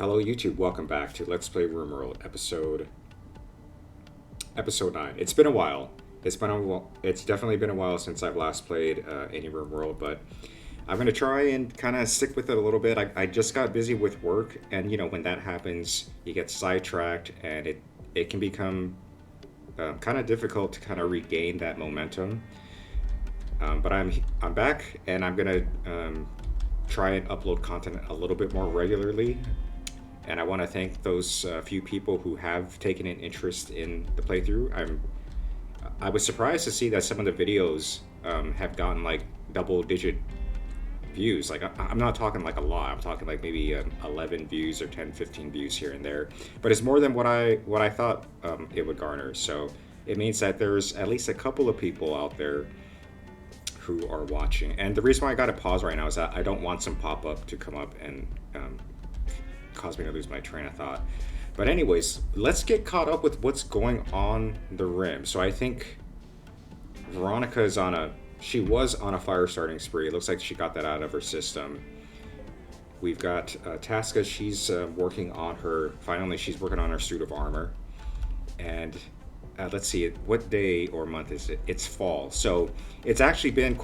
Hello YouTube, welcome back to Let's Play Rimworld episode 9. It's been a while. It's definitely been a while since I've last played any Rimworld, but I'm gonna try and kind of stick with it a little bit. I just got busy with work, and you know when that happens, you get sidetracked, and it can become kind of difficult to kind of regain that momentum. But I'm back, and I'm gonna try and upload content a little bit more regularly. And I want to thank those few people who have taken an interest in the playthrough. I was surprised to see that some of the videos have gotten like double-digit views. Like I'm not talking like a lot. I'm talking like maybe 11 views or 10, 15 views here and there. But it's more than what I thought it would garner. So it means that there's at least a couple of people out there who are watching. And the reason why I got to pause right now is that I don't want some pop-up to come up and cause me to lose my train of thought. But anyways, let's get caught up with what's going on the Rim. So I think Veronica is she was on a fire starting spree. It looks like she got that out of her system. We've got Tasca. She's finally she's working on her suit of armor. And let's see, what day or month is it? It's fall. So it's actually been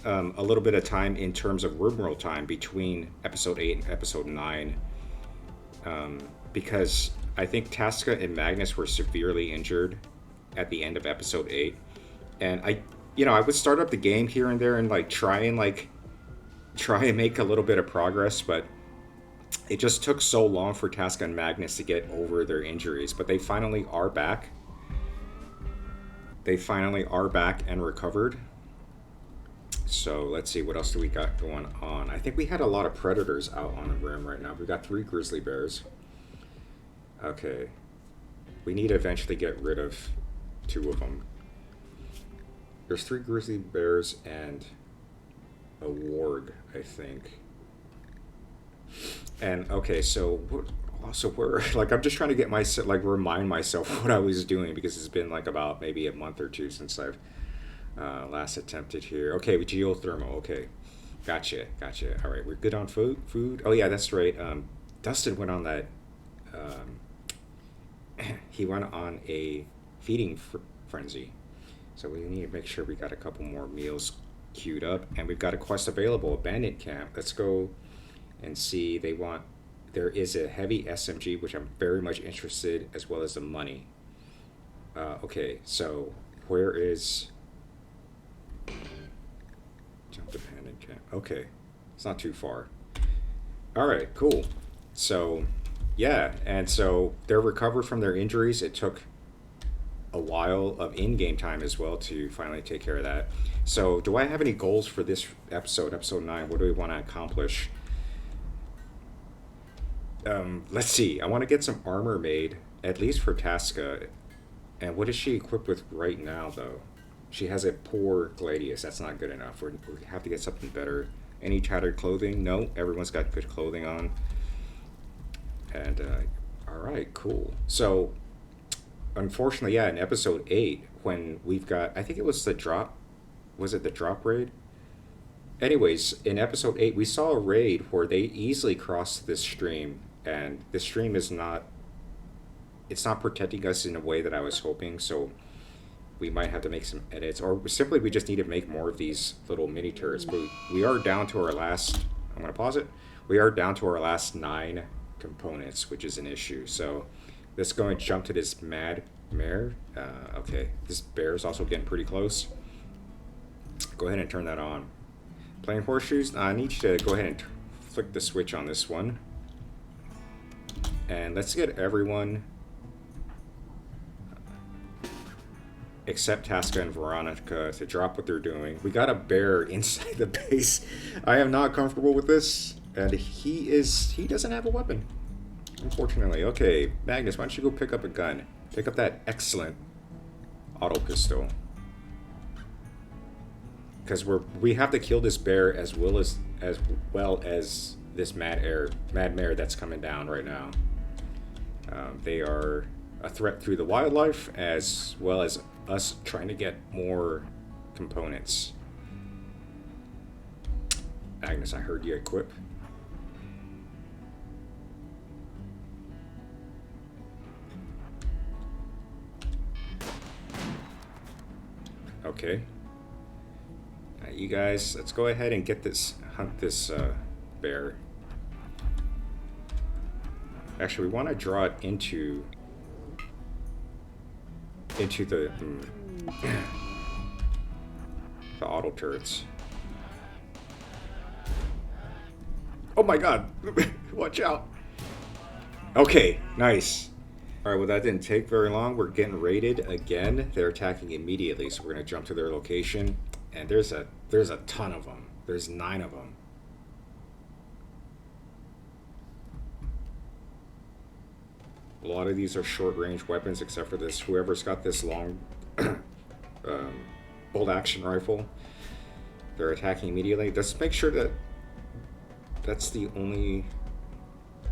a little bit of time in terms of Rimworld time between episode 8 and episode 9. Because I think Tasca and Magnus were severely injured at the end of episode 8. And I would start up the game here and there and try and make a little bit of progress, but it just took so long for Tasca and Magnus to get over their injuries. But they finally are back. They finally are back and recovered. So let's see, what else do we got going on? I think we had a lot of predators out on the Rim right now. We've got 3 grizzly bears. Okay. We need to eventually get rid of 2 of them. There's 3 grizzly bears and a warg, I think. And okay, so we're I'm just trying to get remind myself what I was doing, because it's been about maybe a month or 2 since I've last attempted here. Okay, with geothermal. Okay, gotcha. All right, we're good on food. Oh yeah, that's right. Dustin went on that. He went on a feeding frenzy, so we need to make sure we got a couple more meals queued up, and we've got a quest available. Abandoned camp. Let's go and see. There is a heavy SMG, which I'm very much interested, as well as the money. Okay, so where is Jump abandoned camp? Okay, it's not too far. All right, cool. So yeah, and so they're recovered from their injuries. It took a while of in-game time as well to finally take care of that. So do I have any goals for this episode 9? What do we want to accomplish? Let's see. I want to get some armor made, at least for Tasca. And what is she equipped with right now, though? She has a poor gladius. That's not good enough. We have to get something better. Any tattered clothing? No, everyone's got good clothing on. And, alright, cool. So, unfortunately, yeah, in episode 8, when we've got, I think it was the drop, was it the drop raid? Anyways, in episode 8, we saw a raid where they easily crossed this stream, and the stream it's not protecting us in a way that I was hoping, so we might have to make some edits, or simply we just need to make more of these little mini turrets. But we are down to our last, I'm going to pause it, we are down to our last 9 components, which is an issue. So let's go and jump to this mad mare. Okay, this bear is also getting pretty close. Go ahead and turn that on. Playing horseshoes? I need you to go ahead and flick the switch on this one. And let's get everyone except Tasca and Veronica to drop what they're doing. We got a bear inside the base. I am not comfortable with this, and he doesn't have a weapon, unfortunately. Okay, Magnus, why don't you go pick up a gun? Pick up that excellent auto pistol, because we have to kill this bear as well as this mad mare that's coming down right now. They are a threat through the wildlife, as well as us trying to get more components. Agnes, I heard you equip. Okay. You guys, let's go ahead and get this, hunt this bear. Actually, we want to draw it into the the auto turrets. Oh my god! Watch out! Okay, nice. Alright, well that didn't take very long. We're getting raided again. They're attacking immediately, so we're gonna jump to their location. And there's a ton of them. There's 9 of them. A lot of these are short-range weapons, except for this. Whoever's got this long bolt-action rifle, they're attacking immediately. Let's make sure that that's the only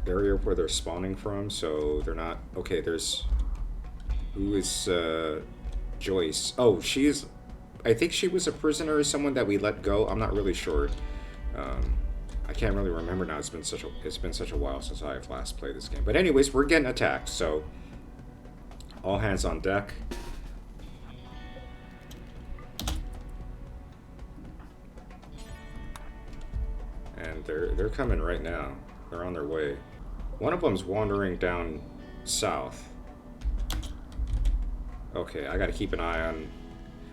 area where they're spawning from, so they're not... Okay, there's... Who is Joyce? Oh, she's... I think she was a prisoner or someone that we let go. I'm not really sure. I can't really remember now. It's been such a while since I have last played this game. But anyways, we're getting attacked, so all hands on deck. And they're coming right now. They're on their way. One of them's wandering down south. Okay, I gotta keep an eye on...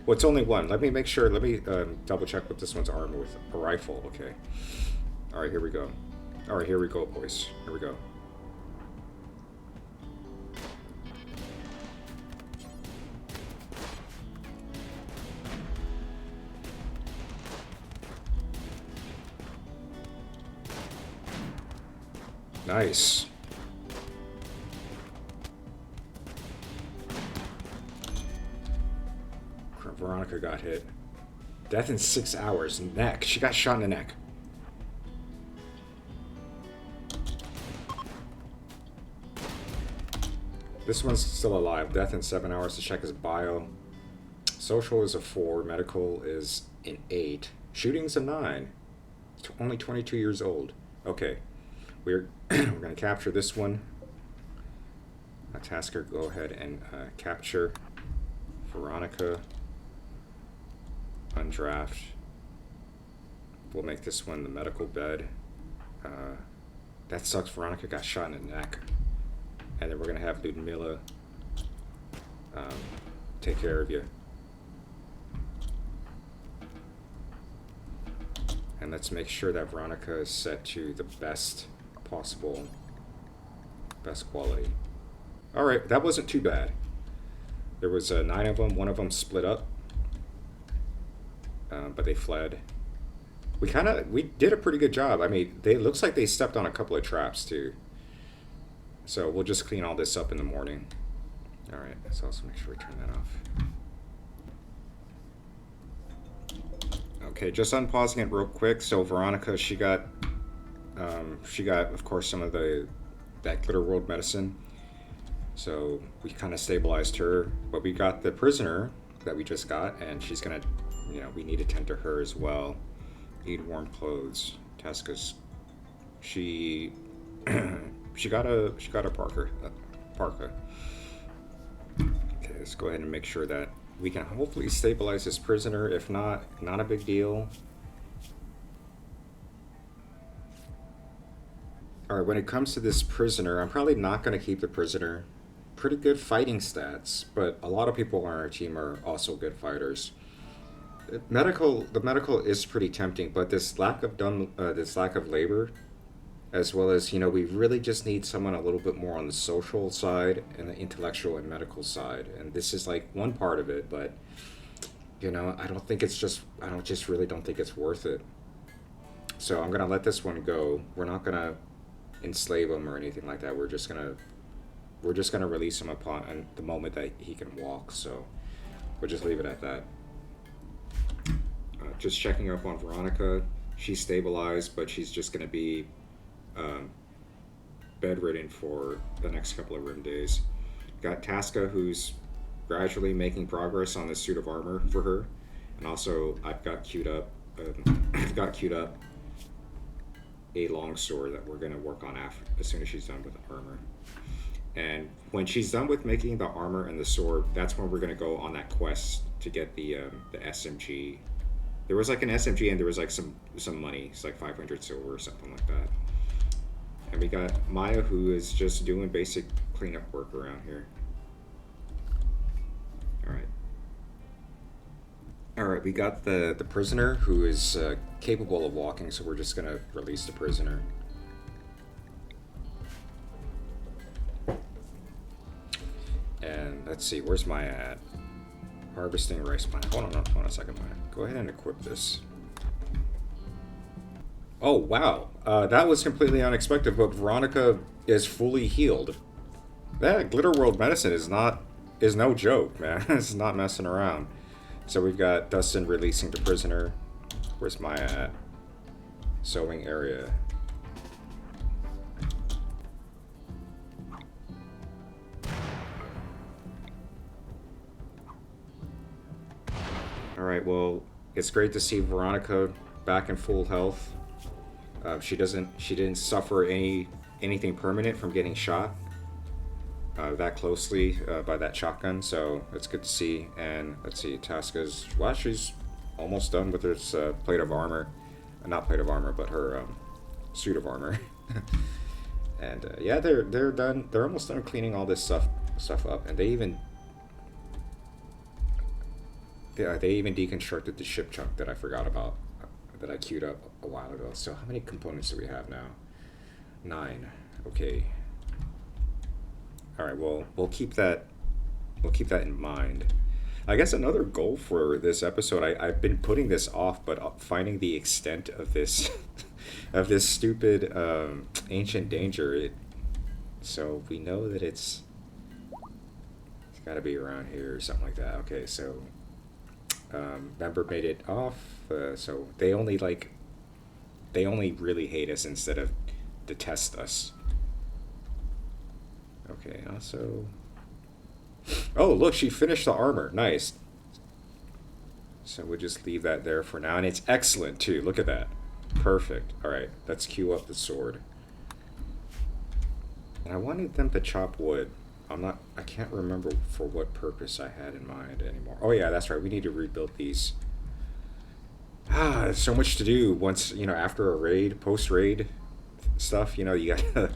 Well, it's only one. Let me make sure. Let me double check what this one's armed with. A rifle. Okay. All right, here we go. All right, here we go, boys. Here we go. Nice. Veronica got hit. Death in 6 hours. Neck. She got shot in the neck. This one's still alive. Death in 7 hours. To check his bio. Social is a 4. Medical is an 8. Shooting's a 9. Only 22 years old. Okay. We're going to capture this one. Tasker, go ahead and capture Veronica. Undraft. We'll make this one the medical bed. That sucks. Veronica got shot in the neck. And then we're going to have Ludmilla take care of you. And let's make sure that Veronica is set to the best possible, best quality. Alright, that wasn't too bad. There was 9 of them. One of them split up. But they fled. We did a pretty good job. I mean, it looks like they stepped on a couple of traps too. So we'll just clean all this up in the morning. All right, let's also make sure we turn that off. Okay, just unpausing it real quick. So Veronica, she got, of course, some of that Glitter World medicine. So we kind of stabilized her, but we got the prisoner that we just got, and she's gonna, we need to tend to her as well. Need warm clothes. Teska's, she got a parka. Okay, let's go ahead and make sure that we can hopefully stabilize this prisoner. If not a big deal. Alright, when it comes to this prisoner, I'm probably not going to keep the prisoner. Pretty good fighting stats, but a lot of people on our team are also good fighters. The medical is pretty tempting, but this lack of labor, as well as, we really just need someone a little bit more on the social side and the intellectual and medical side. And this is like one part of it, but, I really don't think it's worth it. So I'm going to let this one go. We're not going to enslave him or anything like that. We're just going to release him upon the moment that he can walk. So we'll just leave it at that. Just checking up on Veronica. She's stabilized, but she's just going to be bedridden for the next couple of rim days. Got Taska, who's gradually making progress on this suit of armor for her, and also I've got queued up a long sword that we're going to work on as soon as she's done with the armor. And when she's done with making the armor and the sword, that's when we're gonna go on that quest to get the SMG. There was like an SMG and there was like some money. It's like 500 silver or something like that. And we got Maya, who is just doing basic cleanup work around here. All right. All right, we got the prisoner who is capable of walking, so we're just gonna release the prisoner. And let's see, where's Maya at? Harvesting rice plant. Hold on a second, Maya. Go ahead and equip this. Oh wow, that was completely unexpected. But Veronica is fully healed. That glitter world medicine is no joke, man. It's not messing around. So we've got Dustin releasing the prisoner. Where's Maya at? Sewing area. All right. Well, it's great to see Veronica back in full health. She didn't suffer anything permanent from getting shot that closely by that shotgun, so it's good to see. And let's see, Tasca's, well, she's almost done with her plate of armor, not plate of armor, but her suit of armor. And yeah, they're done. They're almost done cleaning all this stuff up, and they even deconstructed the ship chunk that I forgot about, that I queued up a while ago. So how many components do we have now? 9. Okay. All right. Well, we'll keep that. We'll keep that in mind. I guess another goal for this episode, I've been putting this off, but finding the extent of this, of this stupid ancient danger. So we know that it's got to be around here or something like that. Okay, so member made it off. So they only really hate us instead of detest us. Okay, also. Oh, look, she finished the armor. Nice. So we'll just leave that there for now. And it's excellent, too. Look at that. Perfect. All right, let's queue up the sword. And I wanted them to chop wood. I can't remember for what purpose I had in mind anymore. Oh, yeah, that's right. We need to rebuild these. There's so much to do once, after a raid, post-raid stuff, you gotta,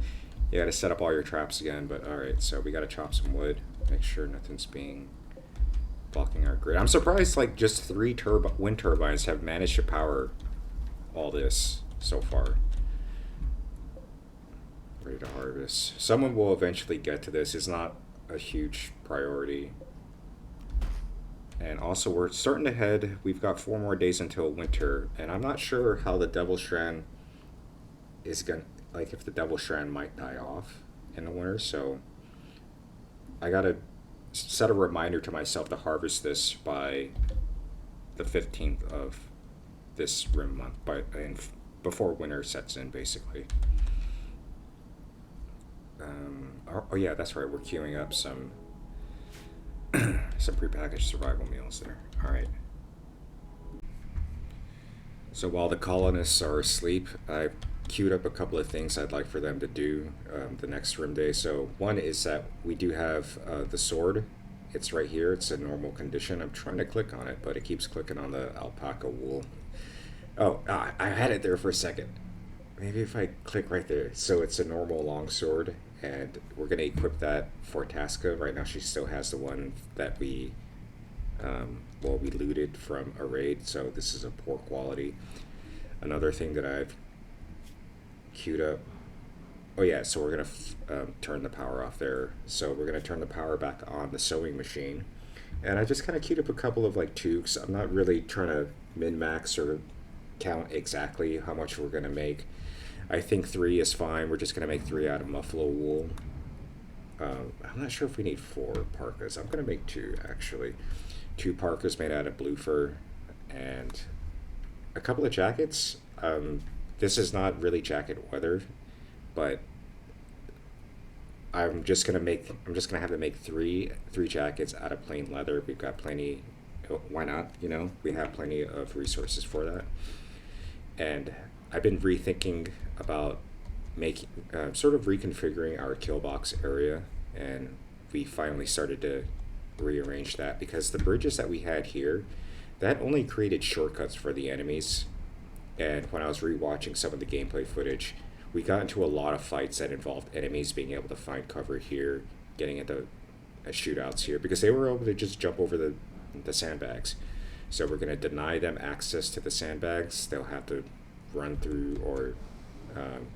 you gotta set up all your traps again. But all right, so we gotta chop some wood. Make sure nothing's blocking our grid. I'm surprised like just 3 wind turbines have managed to power all this so far. Ready to harvest. Someone will eventually get to this. It's not a huge priority. And also we're starting to head, we've got 4 more days until winter, and I'm not sure how the Devil Strand is going to, like if the Devil Strand might die off in the winter, so I gotta set a reminder to myself to harvest this by the 15th of this rim month, before winter sets in, basically. Oh yeah, that's right, we're queuing up some some prepackaged survival meals there. All right. So while the colonists are asleep, I've queued up a couple of things I'd like for them to do the next rim day. So one is that we do have the sword. It's right here. It's a normal condition. I'm trying to click on it, but it keeps clicking on the alpaca wool. Oh, I had it there for a second. Maybe if I click right there. So it's a normal long sword, and we're going to equip that for Tasca. Right now she still has the one that we looted from a raid, so this is a poor quality. Another thing that I've queued up, oh yeah, so we're going to turn the power off there. So we're going to turn the power back on the sewing machine. And I just kind of queued up a couple of like toques. I'm not really trying to min-max or count exactly how much we're going to make. I think 3 is fine. We're just going to make 3 out of muffalo wool. I'm not sure if we need 4 parkas. I'm going to make 2, actually. 2 parkas made out of blue fur and a couple of jackets. This is not really jacket weather, but I'm just gonna have to make three jackets out of plain leather. We've got plenty. Why not? We have plenty of resources for that. And I've been rethinking about making, sort of reconfiguring our kill box area. and we finally started to rearrange that because the bridges that we had here, that only created shortcuts for the enemies. And when I was rewatching some of the gameplay footage, we got into a lot of fights that involved enemies being able to find cover here, getting into shootouts here, because they were able to just jump over the sandbags. So we're going to deny them access to the sandbags. They'll have to run through or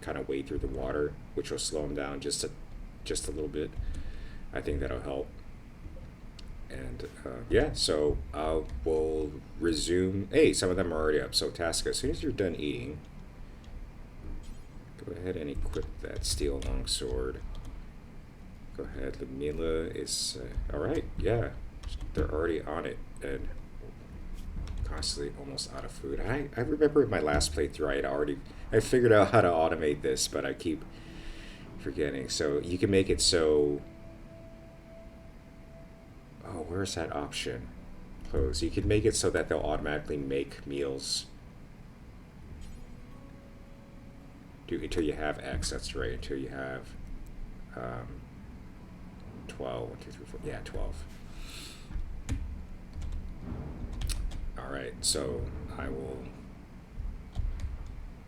kind of wade through the water, which will slow them down just a little bit. I think that'll help. And yeah, so we'll resume. Hey, some of them are already up. So Tasca, as soon as you're done eating, go ahead and equip that steel longsword. Go ahead, Lamila is all right. Yeah, they're already on it, and constantly almost out of food. I remember in my last playthrough I figured out how to automate this, but I keep forgetting. So you can make it so. Oh, where's that option? Close. You can make it so that they'll automatically make meals. Until you have X, that's right. Until you have 12. 1, 2, 3, 4. Yeah, 12. Alright, so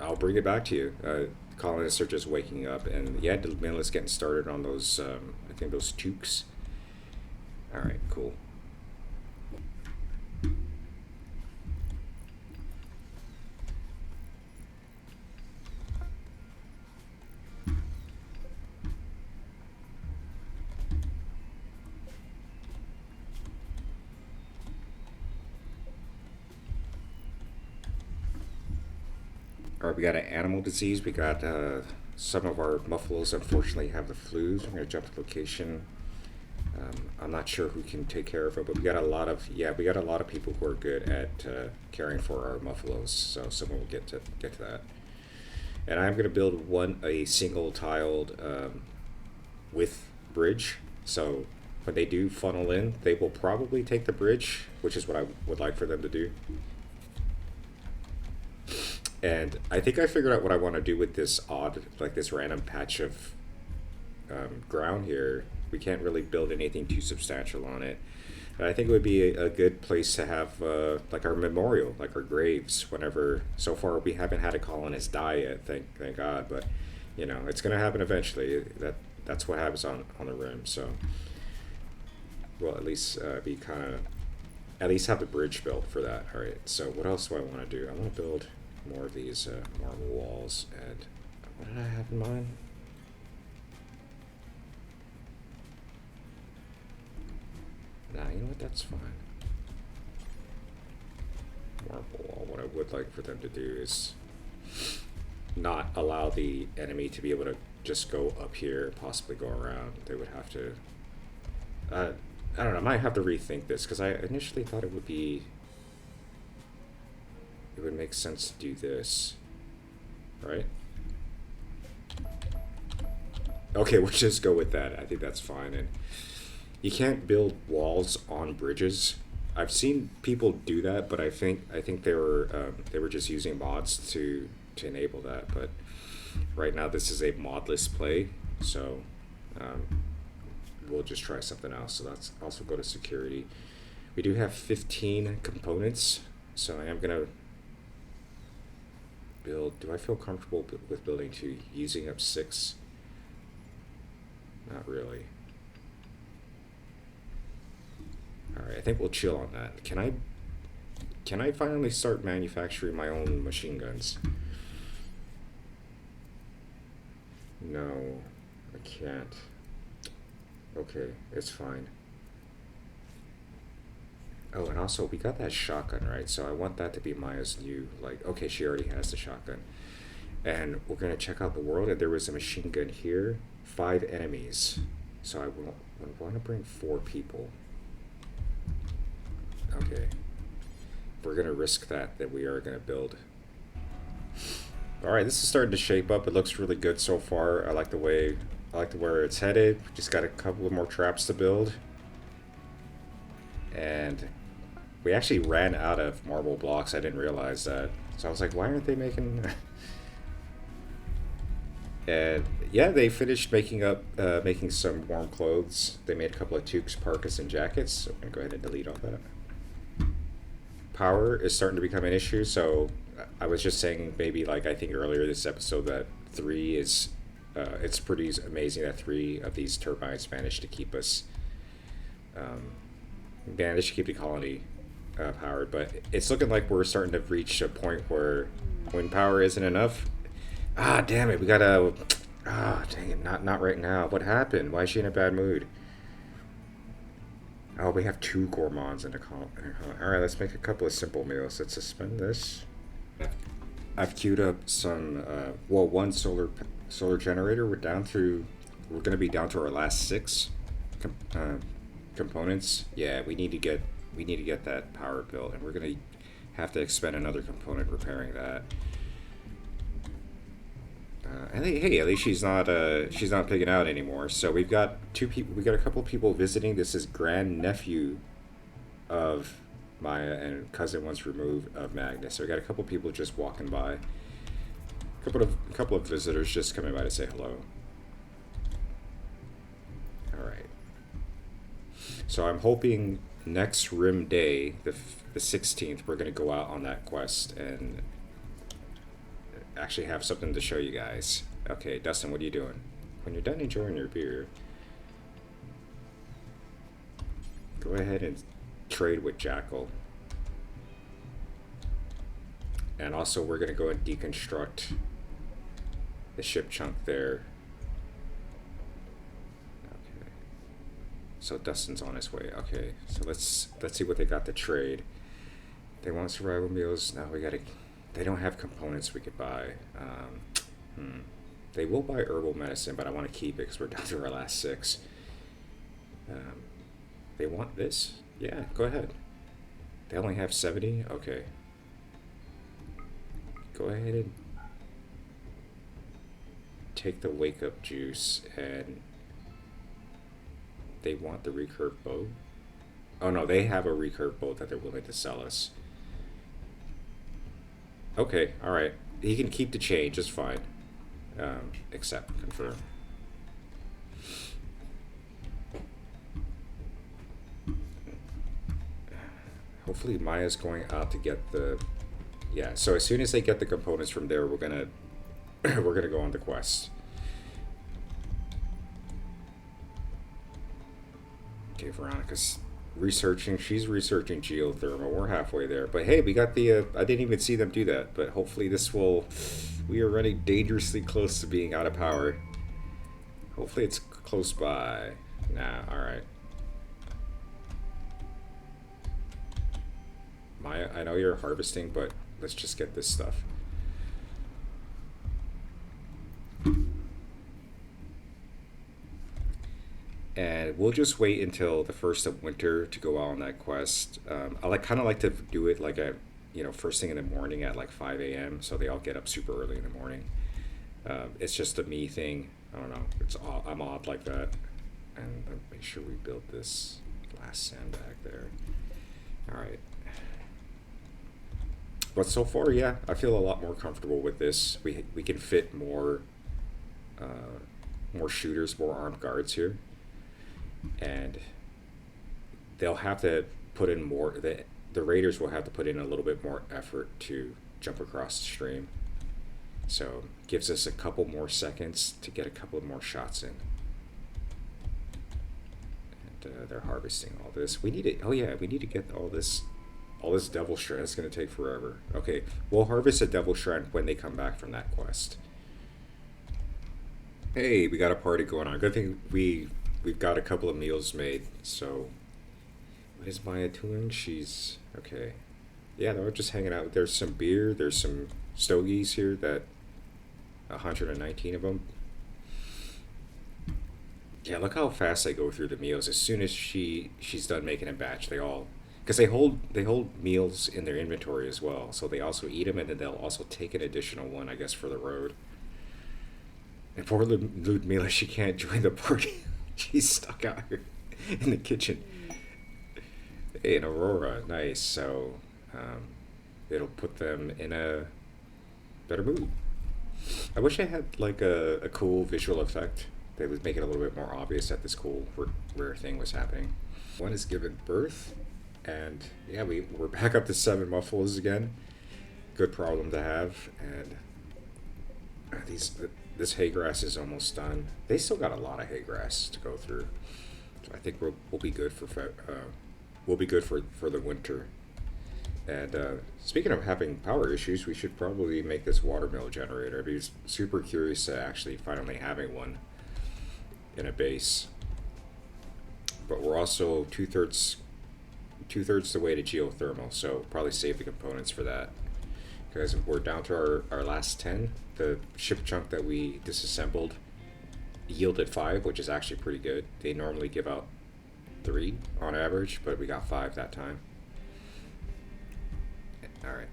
I'll bring it back to you. Colonists are just waking up, and yeah, Mila's getting started on those, I think those toques. Alright, cool. Alright, we got an animal disease. We got some of our buffaloes unfortunately have the flu. So I'm going to jump to location. I'm not sure who can take care of it, but we got a lot of people who are good at caring for our buffaloes. So someone will get to that. And I'm going to build a single tiled width bridge. So when they do funnel in, they will probably take the bridge, which is what I would like for them to do. And I think I figured out what I want to do with this this random patch of ground here. We can't really build anything too substantial on it. And I think it would be a good place to have like our memorial, like our graves. Whenever, so far we haven't had a colonist die yet, thank God. But you know, it's gonna happen eventually. That's what happens on the rim. So we'll at least at least have the bridge built for that. All right. So what else do I want to do? I want to build more of these marble walls. And what did I have in mind? Nah, you know what? That's fine. Marble wall. What I would like for them to do is not allow the enemy to be able to just go up here, possibly go around. They would have to. I don't know. I might have to rethink this because I initially thought it would make sense to do this, right? Okay, we'll just go with that. I think that's fine. And you can't build walls on bridges. I've seen people do that, but I think they were just using mods to enable that. But right now this is a modless play, so we'll just try something else. So that's also go to security. We do have 15 components, so I am gonna build. Do I feel comfortable with building 2? Using up 6? Not really. Alright, I think we'll chill on that. Can I finally start manufacturing my own machine guns? No, I can't. Okay, it's fine. Oh, and also, we got that shotgun, right? So I want that to be Maya's new, like, okay, she already has the shotgun. And we're going to check out the world, and there was a machine gun here. 5 enemies. So I want to bring 4 people. Okay. We're going to risk that we are going to build. Alright, this is starting to shape up. It looks really good so far. I like where it's headed. We just got a couple of more traps to build. And we actually ran out of marble blocks. I didn't realize that. So I was like, why aren't they making... And Yeah, they finished making some warm clothes. They made a couple of toques, parkas, and jackets. So I'm gonna go ahead and delete all that. Power is starting to become an issue. So I was just saying, maybe like I think earlier this episode, that three is it's pretty amazing that three of these turbines um, managed to keep the colony powered. But it's looking like we're starting to reach a point where when power isn't enough. Ah, damn it! We gotta. Ah, dang it! Not right now. What happened? Why is she in a bad mood? Oh, we have two gourmands in the column. All right, let's make a couple of simple meals. Let's suspend this. I've queued up some. One solar generator. We're down to. We're gonna be down to our last six com- uh, components. Yeah, we need to get that power built, and we're gonna have to expend another component repairing that. And hey, at least she's not pigging out anymore. So we've got two people. We got a couple of people visiting. This is grandnephew of Maya and cousin once removed of Magnus. So we got a couple of people just walking by. A couple of visitors just coming by to say hello. All right. So I'm hoping next Rim Day, the 16th, we're gonna go out on that quest and actually have something to show you guys. Okay, Dustin, what are you doing? When you're done enjoying your beer, go ahead and trade with Jackal. And also, we're going to go and deconstruct the ship chunk there. Okay. So Dustin's on his way. Okay, so let's see what they got to trade. They want survival meals. Now we gotta. They don't have components we could buy. They will buy herbal medicine, but I want to keep it because we're down to our last six. They want this? Yeah, go ahead. They only have 70? Okay. Go ahead and take the wake up juice, and they want the recurve bow. Oh no, they have a recurve bow that they're willing to sell us. Okay, alright. He can keep the chain just fine. Accept, confirm. Hopefully Maya's going out to get the... Yeah, so as soon as they get the components from there, we're gonna we're gonna go on the quest. Okay, Veronica's researching. She's researching geothermal. We're halfway there. But hey, we got the... I didn't even see them do that. But hopefully this will... We are running dangerously close to being out of power. Hopefully it's close by. Nah, alright. Maya, I know you're harvesting, but let's just get this stuff. And we'll just wait until the first of winter to go out on that quest. I kind of like to do it like first thing in the morning at like 5 a.m. so they all get up super early in the morning. It's just a me thing. I don't know. I'm odd like that. And make sure we build this last sandbag there. All right. But so far, yeah, I feel a lot more comfortable with this. We can fit more shooters, more armed guards here, and they'll have to put in more. The raiders will have to put in a little bit more effort to jump across the stream. So gives us a couple more seconds to get a couple more shots in. And they're harvesting all this. We need it. Oh yeah, we need to get all this devil shred. It's gonna take forever. Okay, we'll harvest a devil shred when they come back from that quest. Hey, we got a party going on. Good thing we've got a couple of meals made. So what is Maya doing? She's okay. Yeah, they're just hanging out. There's some beer. There's some stogies here. That 119 of them. Yeah, look how fast they go through the meals. As soon as she's done making a batch, they all, because they hold meals in their inventory as well. So they also eat them, and then they'll also take an additional one, I guess, for the road. And poor Ludmila, she can't join the party. She's stuck out here in the kitchen. Hey, and Aurora, nice. So it'll put them in a better mood. I wish I had like a cool visual effect that would make it a little bit more obvious that this cool rare thing was happening. One is given birth, and yeah, we're back up to 7 muffaloes again. Good problem to have, and this hay grass is almost done. They still got a lot of hay grass to go through, so I think we'll be good we'll be good for the winter. And speaking of having power issues, we should probably make this watermill generator. I'd be super curious to actually finally having one in a base. But we're also two-thirds the way to geothermal, so probably save the components for that. Because we're down to our last 10. The ship chunk that we disassembled yielded 5, which is actually pretty good. They normally give out 3 on average, but we got 5 that time. Alright.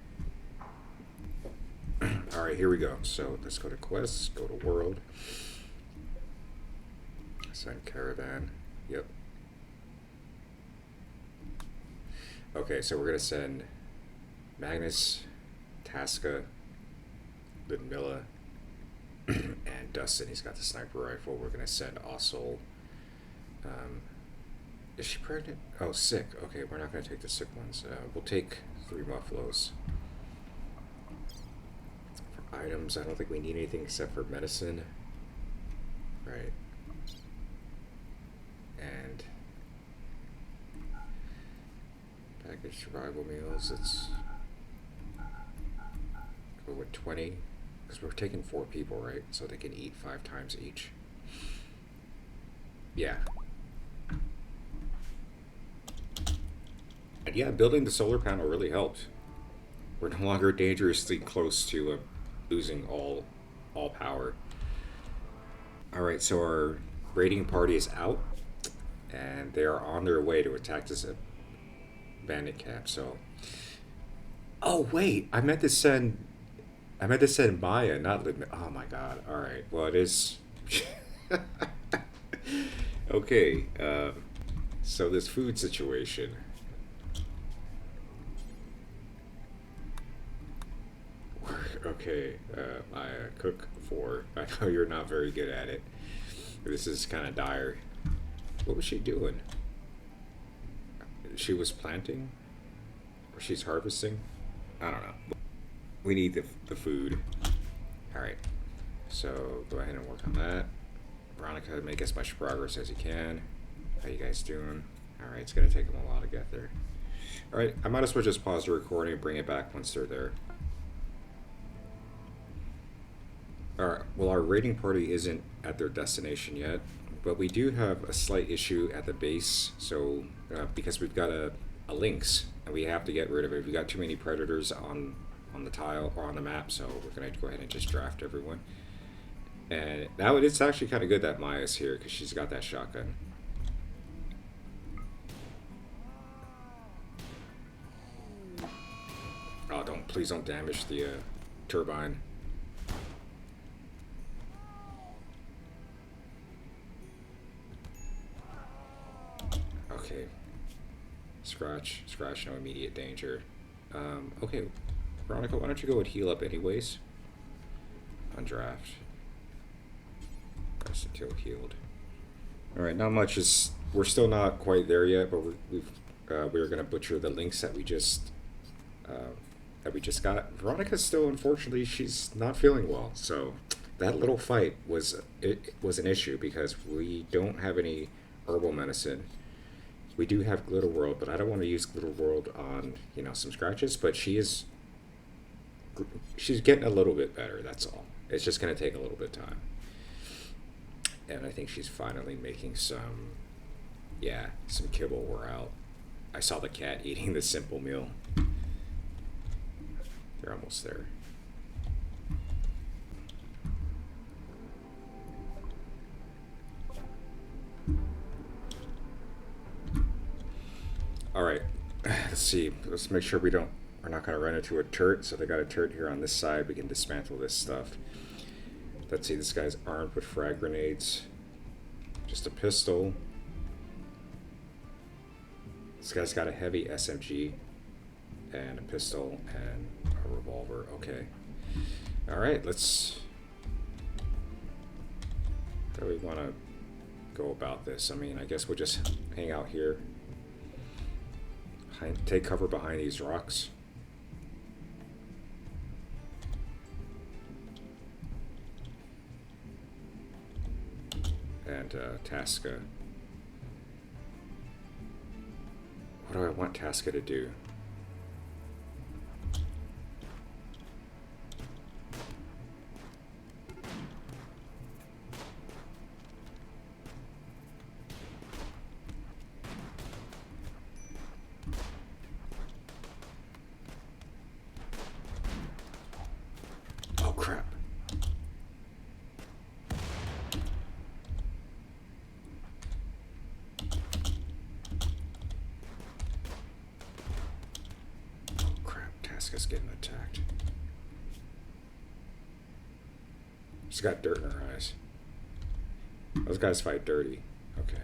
Alright, here we go. So let's go to quests, go to world. Send caravan. Yep. Okay, so we're gonna send Magnus, Tasca, Ludmilla, and Dustin. He's got the sniper rifle. We're gonna send Ossel. Is she pregnant? Oh, sick. Okay, we're not gonna take the sick ones. We'll take 3 muffaloes. For items, I don't think we need anything except for medicine. Right. And packaged survival meals. Let's go with 20, because we're taking 4 people, right? So they can eat 5 times each. Yeah. And yeah, building the solar panel really helped. We're no longer dangerously close to losing all power. Alright, so our raiding party is out, and they are on their way to attack this bandit camp. So, oh wait, I meant to send Maya, not Lidman. Oh my god. Alright, well it is. Okay, so this food situation. Okay, Maya, cook 4. I know you're not very good at it. This is kind of dire. What was she doing? She was planting? Or she's harvesting? I don't know. We need the food. Alright. So go ahead and work on that. Veronica, make as much progress as you can. How you guys doing? Alright, it's going to take them a while to get there. Alright, I might as well just pause the recording and bring it back once they're there. Alright, well, our raiding party isn't at their destination yet, but we do have a slight issue at the base. So, because we've got a lynx, and we have to get rid of it. We've got too many predators on the tile or on the map, so we're going to go ahead and just draft everyone. And now it's actually kind of good that Maya's here, because she's got that shotgun. Oh, please don't damage the turbine. Okay. Scratch, no immediate danger. Okay, Veronica, why don't you go and heal up anyways? On draft. Rest until healed. Alright, not much is... We're still not quite there yet, but we're gonna butcher the links that we just got. Veronica's still, unfortunately, she's not feeling well, so that little fight was an issue because we don't have any herbal medicine. We do have Glitter World, but I don't want to use Glitter World on, some scratches, but she's getting a little bit better, that's all. It's just going to take a little bit of time. And I think she's finally making some kibble. We're out. I saw the cat eating the simple meal. They're almost there. Alright, let's see. Let's make sure we're not going to run into a turret. So they got a turret here on this side. We can dismantle this stuff. Let's see, this guy's armed with frag grenades. Just a pistol. This guy's got a heavy SMG. And a pistol and a revolver. Okay. Alright, let's How do we want to go about this? I mean, I guess we'll just hang out here. Take cover behind these rocks. And Tasca. What do I want Tasca to do? Oh crap. Tasca's getting attacked. She's got dirt in her eyes. Those guys fight dirty. Okay.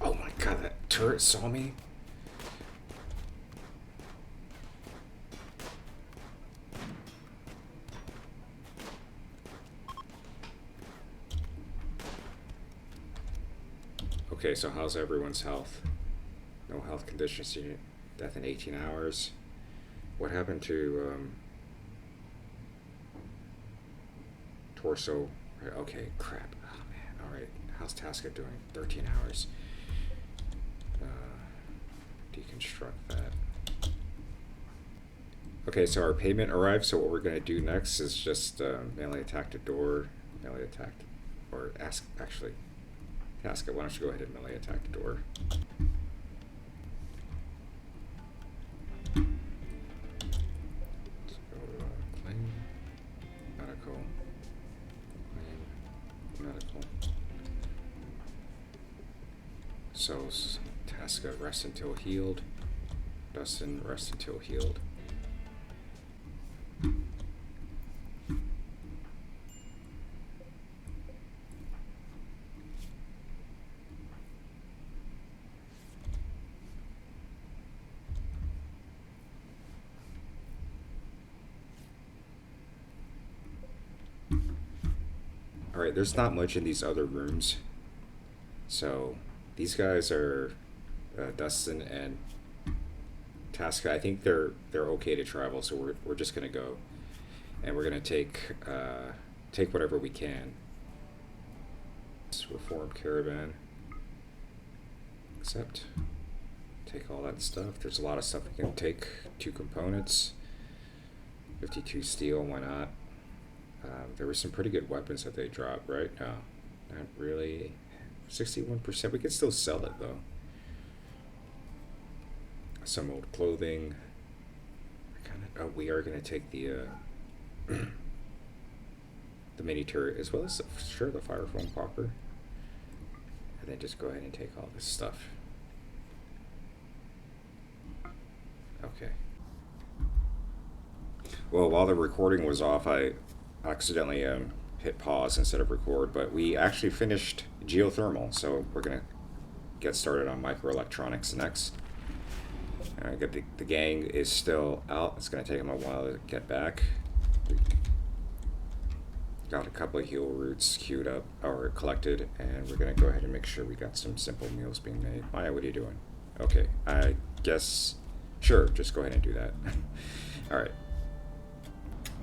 Oh my god, that turret saw me? Okay, so how's everyone's health? No health conditions unit. Death in 18 hours. What happened to torso? Okay, crap. Oh man. All right. How's Tasca doing? 13 hours. Deconstruct that. Okay, so our payment arrived. So what we're gonna do next is just melee attack the door, melee attack, or ask actually. Tasca, why don't you go ahead and melee attack the door? Let's go claim, medical, claim, medical. So Tasca, rest until healed. Dustin, rest until healed. Alright, there's not much in these other rooms. So, these guys are Dustin and Tasca. I think they're okay to travel, so we're just gonna go. And we're gonna take whatever we can. Reform caravan. Accept. Take all that stuff. There's a lot of stuff we can take. 2 components. 52 steel, why not? There were some pretty good weapons that they dropped, right? No, not really. 61%. We could still sell it though. Some old clothing. We are gonna take the the mini turret as well as the fire foam popper, and then just go ahead and take all this stuff. Okay. Well, while the recording was off, I accidentally hit pause instead of record, but we actually finished geothermal, so we're gonna get started on microelectronics next. The gang is still out. It's gonna take them a while to get back. Got a couple of heal roots queued up or collected, and we're gonna go ahead and make sure we got some simple meals being made. Maya, what are you doing? Okay, I guess sure, just go ahead and do that. All right.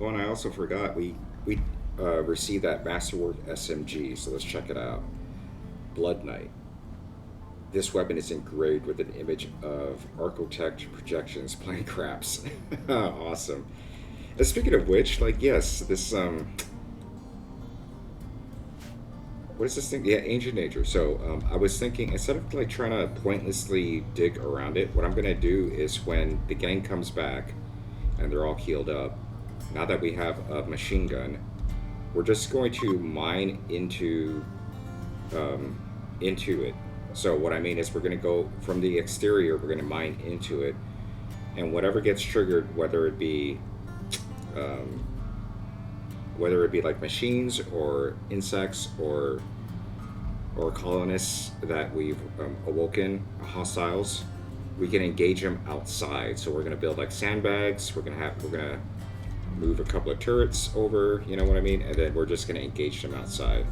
Oh, and I also forgot we received that Masterwork SMG, so let's check it out. Blood Knight. This weapon is engraved with an image of Architect projections playing craps. Awesome. And speaking of which, like, yes, this what is this thing? Yeah, Ancient Nature. So I was thinking, instead of like trying to pointlessly dig around it, what I'm gonna do is when the gang comes back and they're all healed up, now that we have a machine gun, we're just going to mine into it. So what I mean is we're going to go from the exterior, we're going to mine into it, and whatever gets triggered, whether it be like machines or insects or or colonists that we've awoken, hostiles, we can engage them outside. So we're gonna build like sandbags. We're gonna move a couple of turrets over. You know what I mean? And then we're just gonna engage them outside.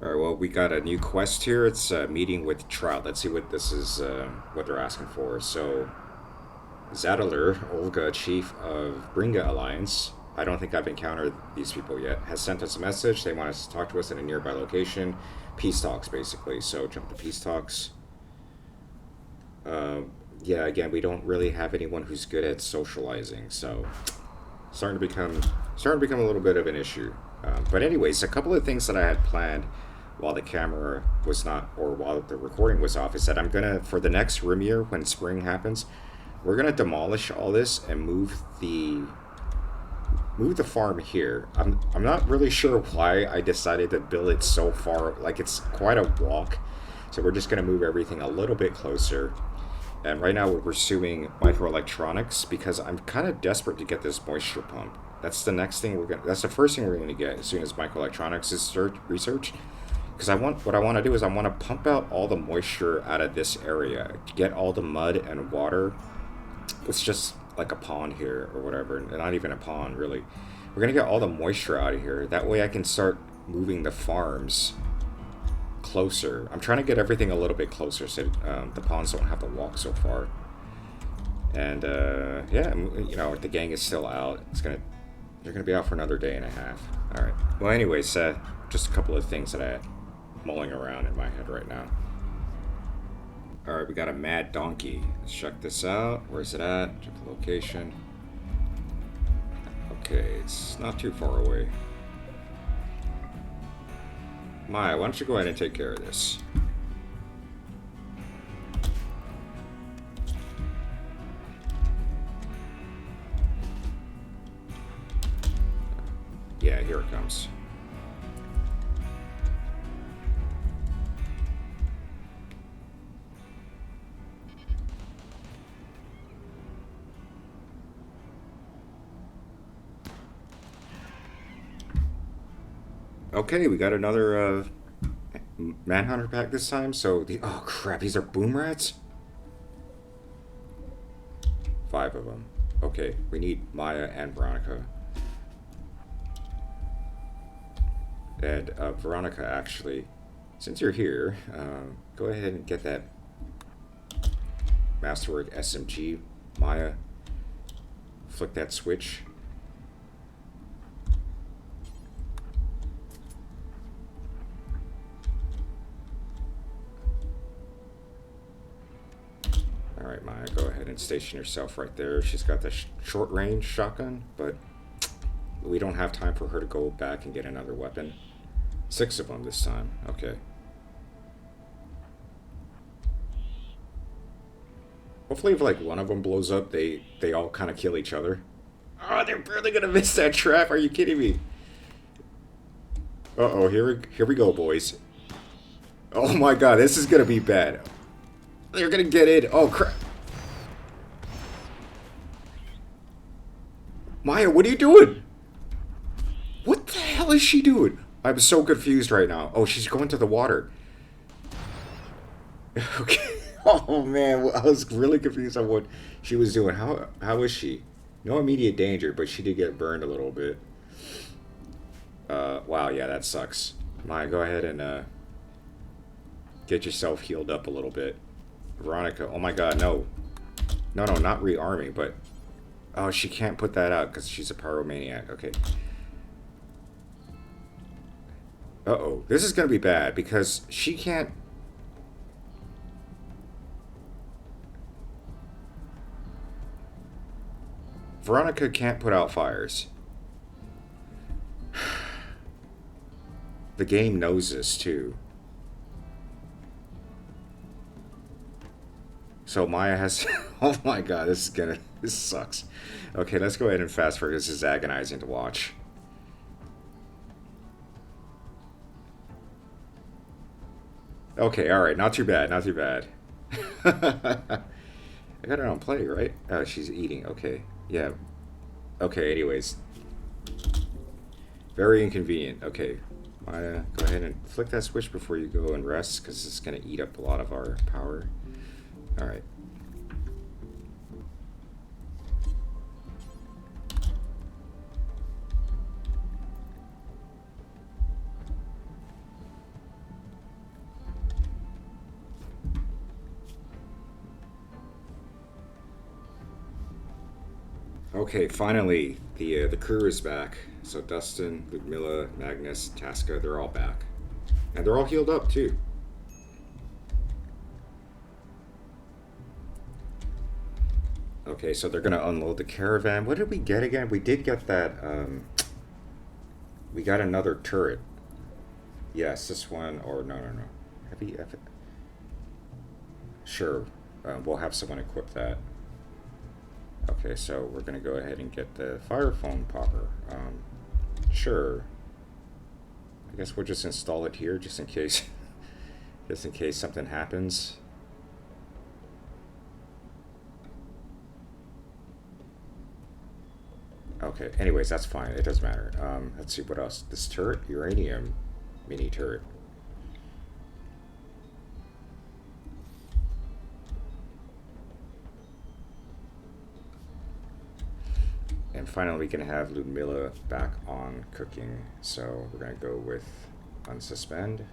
All right. Well, we got a new quest here. It's a meeting with Trout. Let's see what this is. What they're asking for. So Zadler, Olga, chief of Bringa Alliance. I don't think I've encountered these people yet. Has sent us a message. They want us to talk to us in a nearby location. Peace talks, basically. So jump to peace talks. Yeah, again, we don't really have anyone who's good at socializing, so starting to become a little bit of an issue. But anyways, a couple of things that I had planned while the camera was not, or while the recording was off, is that I'm gonna, for the next room year when spring happens, we're gonna demolish all this and move the farm here. I'm not really sure why I decided to build it so far. Like, it's quite a walk, so we're just gonna move everything a little bit closer. And right now we're pursuing microelectronics because I'm kind of desperate to get this moisture pump. That's the next thing that's the first thing we're gonna get as soon as microelectronics is researched. Because what I want to do is I want to pump out all the moisture out of this area, get all the mud and water. It's just like a pond here or whatever, not even a pond really. We're gonna get all the moisture out of here. That way I can start moving the farms closer. I'm trying to get everything a little bit closer so the ponds don't have to walk so far. And yeah, you know, the gang is still out. They're gonna be out for another day and a half. All right. Well, anyways, just a couple of things that I'm mulling around in my head right now. All right, we got a mad donkey. Let's check this out. Where's it at? Check the location. Okay, it's not too far away. Maya, why don't you go ahead and take care of this? Yeah, here it comes. Okay, we got another Manhunter pack this time. So oh crap, these are boom rats. 5 of them. Okay, we need Maya and Veronica. And Veronica, actually, since you're here, go ahead and get that Masterwork SMG. Maya, flick that switch. Alright, Maya, go ahead and station yourself right there. She's got the short range shotgun, but we don't have time for her to go back and get another weapon. 6 of them this time. Okay. Hopefully if like one of them blows up, they all kind of kill each other. Oh, they're barely gonna miss that trap. Are you kidding me? Uh-oh, here we go, boys. Oh my god, this is gonna be bad. They're gonna get in. Oh crap. Maya, what are you doing? What the hell is she doing? I'm so confused right now. Oh, she's going to the water. Okay. Oh man, I was really confused on what she was doing. How is she? No immediate danger, but she did get burned a little bit. Wow, yeah, that sucks. Maya, go ahead and get yourself healed up a little bit. Veronica, oh my god, no. No, not rearming, but... Oh, she can't put that out because she's a pyromaniac. Okay. Uh-oh. This is going to be bad because she can't... Veronica can't put out fires. The game knows this, too. So Maya has... Oh my god, this sucks. Okay, let's go ahead and fast forward. This is agonizing to watch. Okay, alright, not too bad, not too bad. I got it on play, right? Oh, she's eating, okay. Yeah. Okay, anyways. Very inconvenient, okay. Maya, go ahead and flick that switch before you go and rest, because it's going to eat up a lot of our power. Alright. Okay, finally, the crew is back. So Dustin, Ludmilla, Magnus, Tasca, they're all back. And they're all healed up, too. Okay, so they're going to unload the caravan. What did we get again? We did get that, we got another turret. Yes, this one, or no. Heavy, sure, we'll have someone equip that. Okay, so we're going to go ahead and get the fire foam popper. Sure. I guess we'll just install it here just in case, just in case something happens. Okay, anyways, that's fine. It doesn't matter. Let's see what else. This turret, uranium mini turret. And finally, we can have Ludmilla back on cooking. So we're going to go with unsuspend.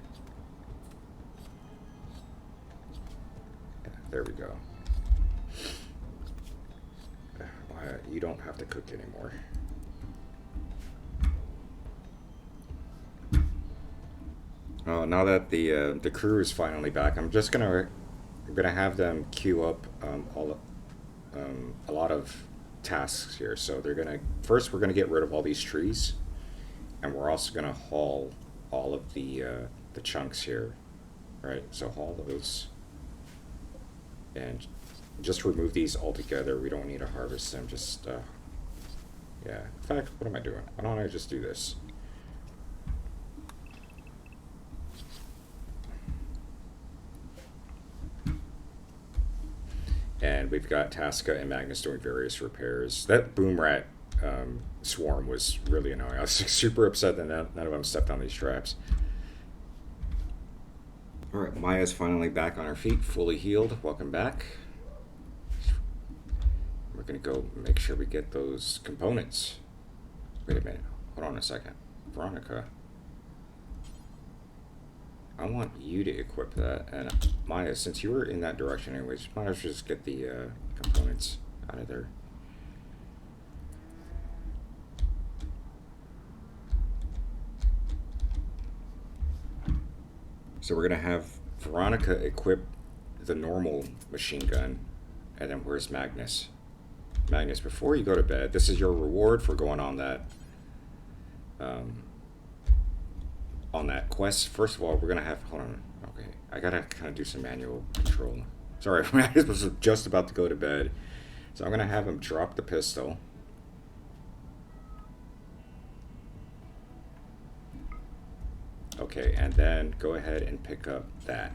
There we go. You don't have to cook anymore. Oh, now that the crew is finally back, I'm gonna have them queue up a lot of tasks here. So we're gonna get rid of all these trees, and we're also gonna haul all of the chunks here, right? So haul those, and just remove these altogether. We don't need to harvest them. Just yeah. In fact, what am I doing? Why don't I just do this? And we've got Tasca and Magnus doing various repairs. That boom rat swarm was really annoying. I was super upset that none of them stepped on these traps. All right, Maya's finally back on her feet, fully healed. Welcome back. We're gonna go make sure we get those components. Wait a minute. Hold on a second. Veronica, I want you to equip that. And Maya, since you were in that direction anyways, might as well just get the components out of there. So we're gonna have Veronica equip the normal machine gun. And then where's Magnus? Magnus, before you go to bed, this is your reward for going on that quest. First of all, we're gonna have, hold on, okay, I gotta kind of do some manual control. Sorry, Magnus was just about to go to bed, so I'm gonna have him drop the pistol. Okay, and then go ahead and pick up that.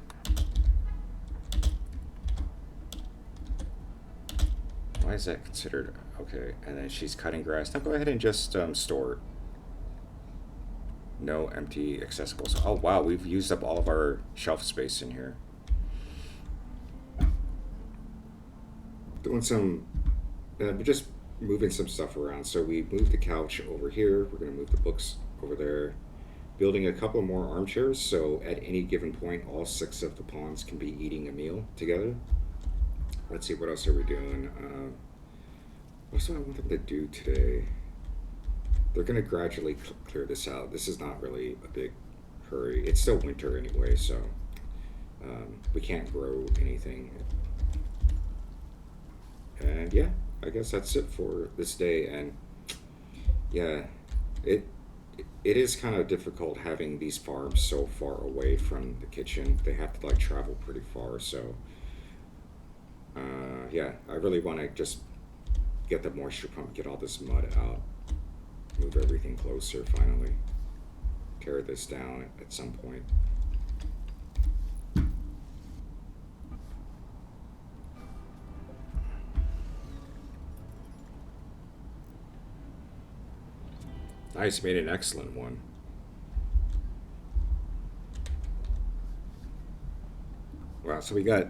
Why is that considered? Okay, and then she's cutting grass. Now go ahead and just store it. No empty accessible. So, oh wow, we've used up all of our shelf space in here. Doing some, just moving some stuff around. So we moved the couch over here. We're gonna move the books over there. Building a couple more armchairs, so at any given point, all 6 of the pawns can be eating a meal together. Let's see, what else are we doing? What's what I want them to do today? They're going to gradually clear this out. This is not really a big hurry. It's still winter anyway, so we can't grow anything. And yeah, I guess that's it for this day. And yeah, it is kind of difficult having these farms so far away from the kitchen. They have to like travel pretty far, so yeah, I really want to just get the moisture pump, get all this mud out, move everything closer finally, tear this down at some point. Nice, made an excellent one. Wow, so we got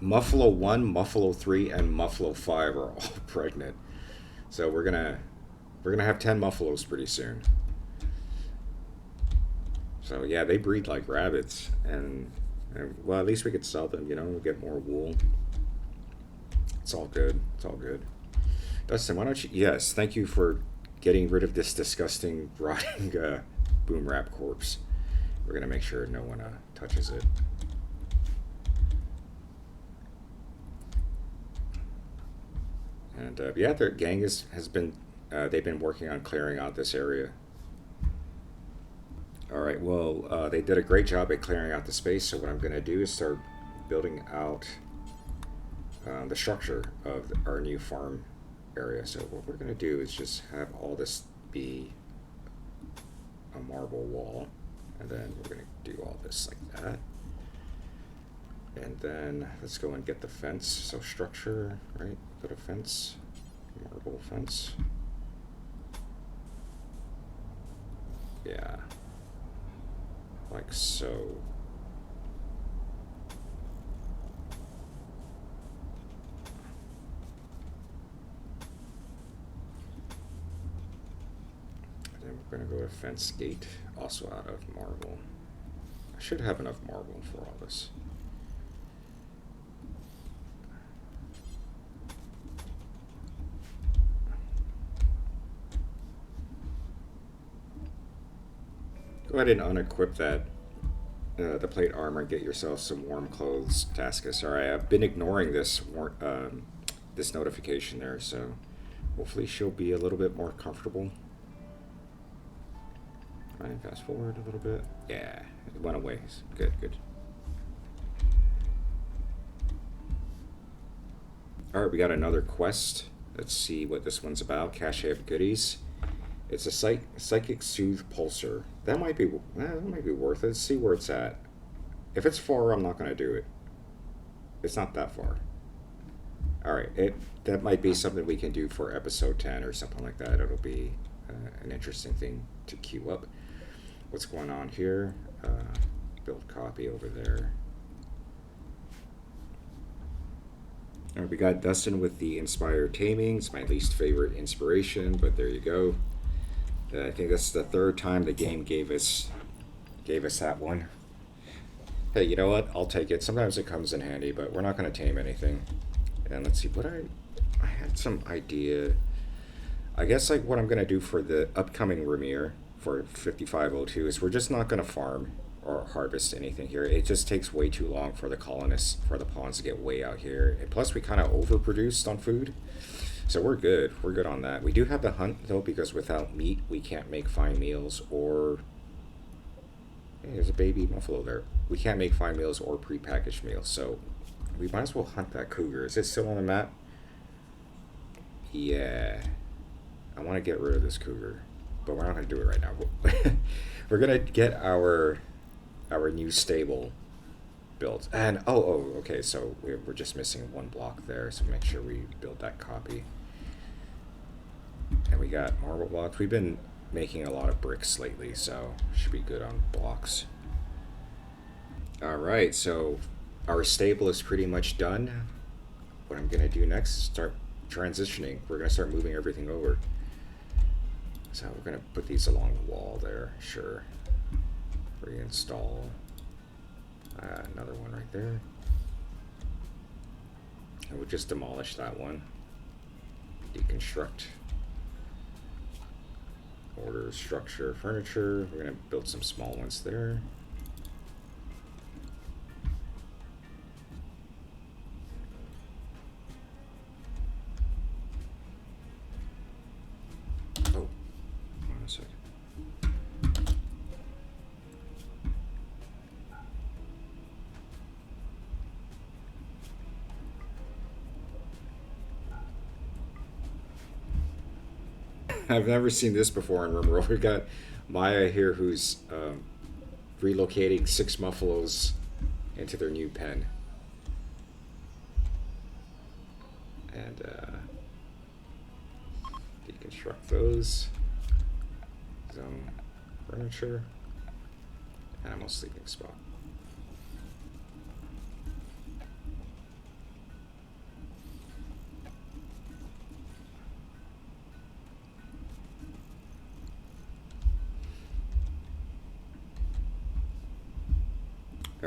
Muffalo 1, Muffalo 3, and Muffalo 5 are all pregnant. So we're gonna have 10 Muffalos pretty soon. So yeah, they breed like rabbits, and well, at least we could sell them. We'll get more wool. It's all good. It's all good. Dustin, why don't you? Yes, thank you for getting rid of this disgusting rotting boom wrap corpse. We're gonna make sure no one touches it. And yeah, their gang has been they've been working on clearing out this area. All right. Well, they did a great job at clearing out the space. So what I'm gonna do is start building out the structure of our new farm area. So what we're gonna do is just have all this be a marble wall, and then we're gonna do all this like that. And then let's go and get the fence. So structure, right? Put a fence, marble fence. Yeah, like so. And then we're gonna go to fence gate, also out of marble. I should have enough marble for all this. Go ahead and unequip that, the plate armor, and get yourself some warm clothes, Taskus. Alright, I've been ignoring this notification there, so hopefully she'll be a little bit more comfortable. Alright, fast forward a little bit. Yeah, it went away. Good, good. Alright, we got another quest. Let's see what this one's about. Cache of goodies. It's a psychic soothe pulsar. That might be worth it. Let's see where it's at. If it's far, I'm not going to do it. It's not that far. All right, that might be something we can do for episode 10 or something like that. It'll be an interesting thing to queue up. What's going on here? Build copy over there. All right, we got Dustin with the Inspired Taming. It's my least favorite inspiration, but there you go. I think that's the third time the game gave us that one. Hey, you know what? I'll take it. Sometimes it comes in handy, but we're not going to tame anything. And let's see, I had some idea. I guess like what I'm going to do for the upcoming Rimir for 5502 is we're just not going to farm or harvest anything here. It just takes way too long for the colonists, for the pawns to get way out here. And plus we kind of overproduced on food. So we're good. We're good on that. We do have the hunt, though, because without meat, we can't make fine meals or... Hey, there's a baby buffalo there. We can't make fine meals or prepackaged meals, so we might as well hunt that cougar. Is it still on the map? Yeah. I want to get rid of this cougar, but we're not going to do it right now. We're going to get our new stable built. And, okay, so we're just missing one block there, so make sure we build that copy. And we got marble blocks. We've been making a lot of bricks lately, so should be good on blocks. Alright, so our stable is pretty much done. What I'm going to do next is start transitioning. We're going to start moving everything over. So we're going to put these along the wall there, sure. Reinstall. Another one right there. And we'll just demolish that one. Deconstruct. Order, structure, furniture. We're going to build some small ones there. Oh, hold on a second. I've never seen this before in Rimworld. We've got Maya here who's relocating 6 Muffalos into their new pen. And deconstruct those. Zone furniture. Animal sleeping spot.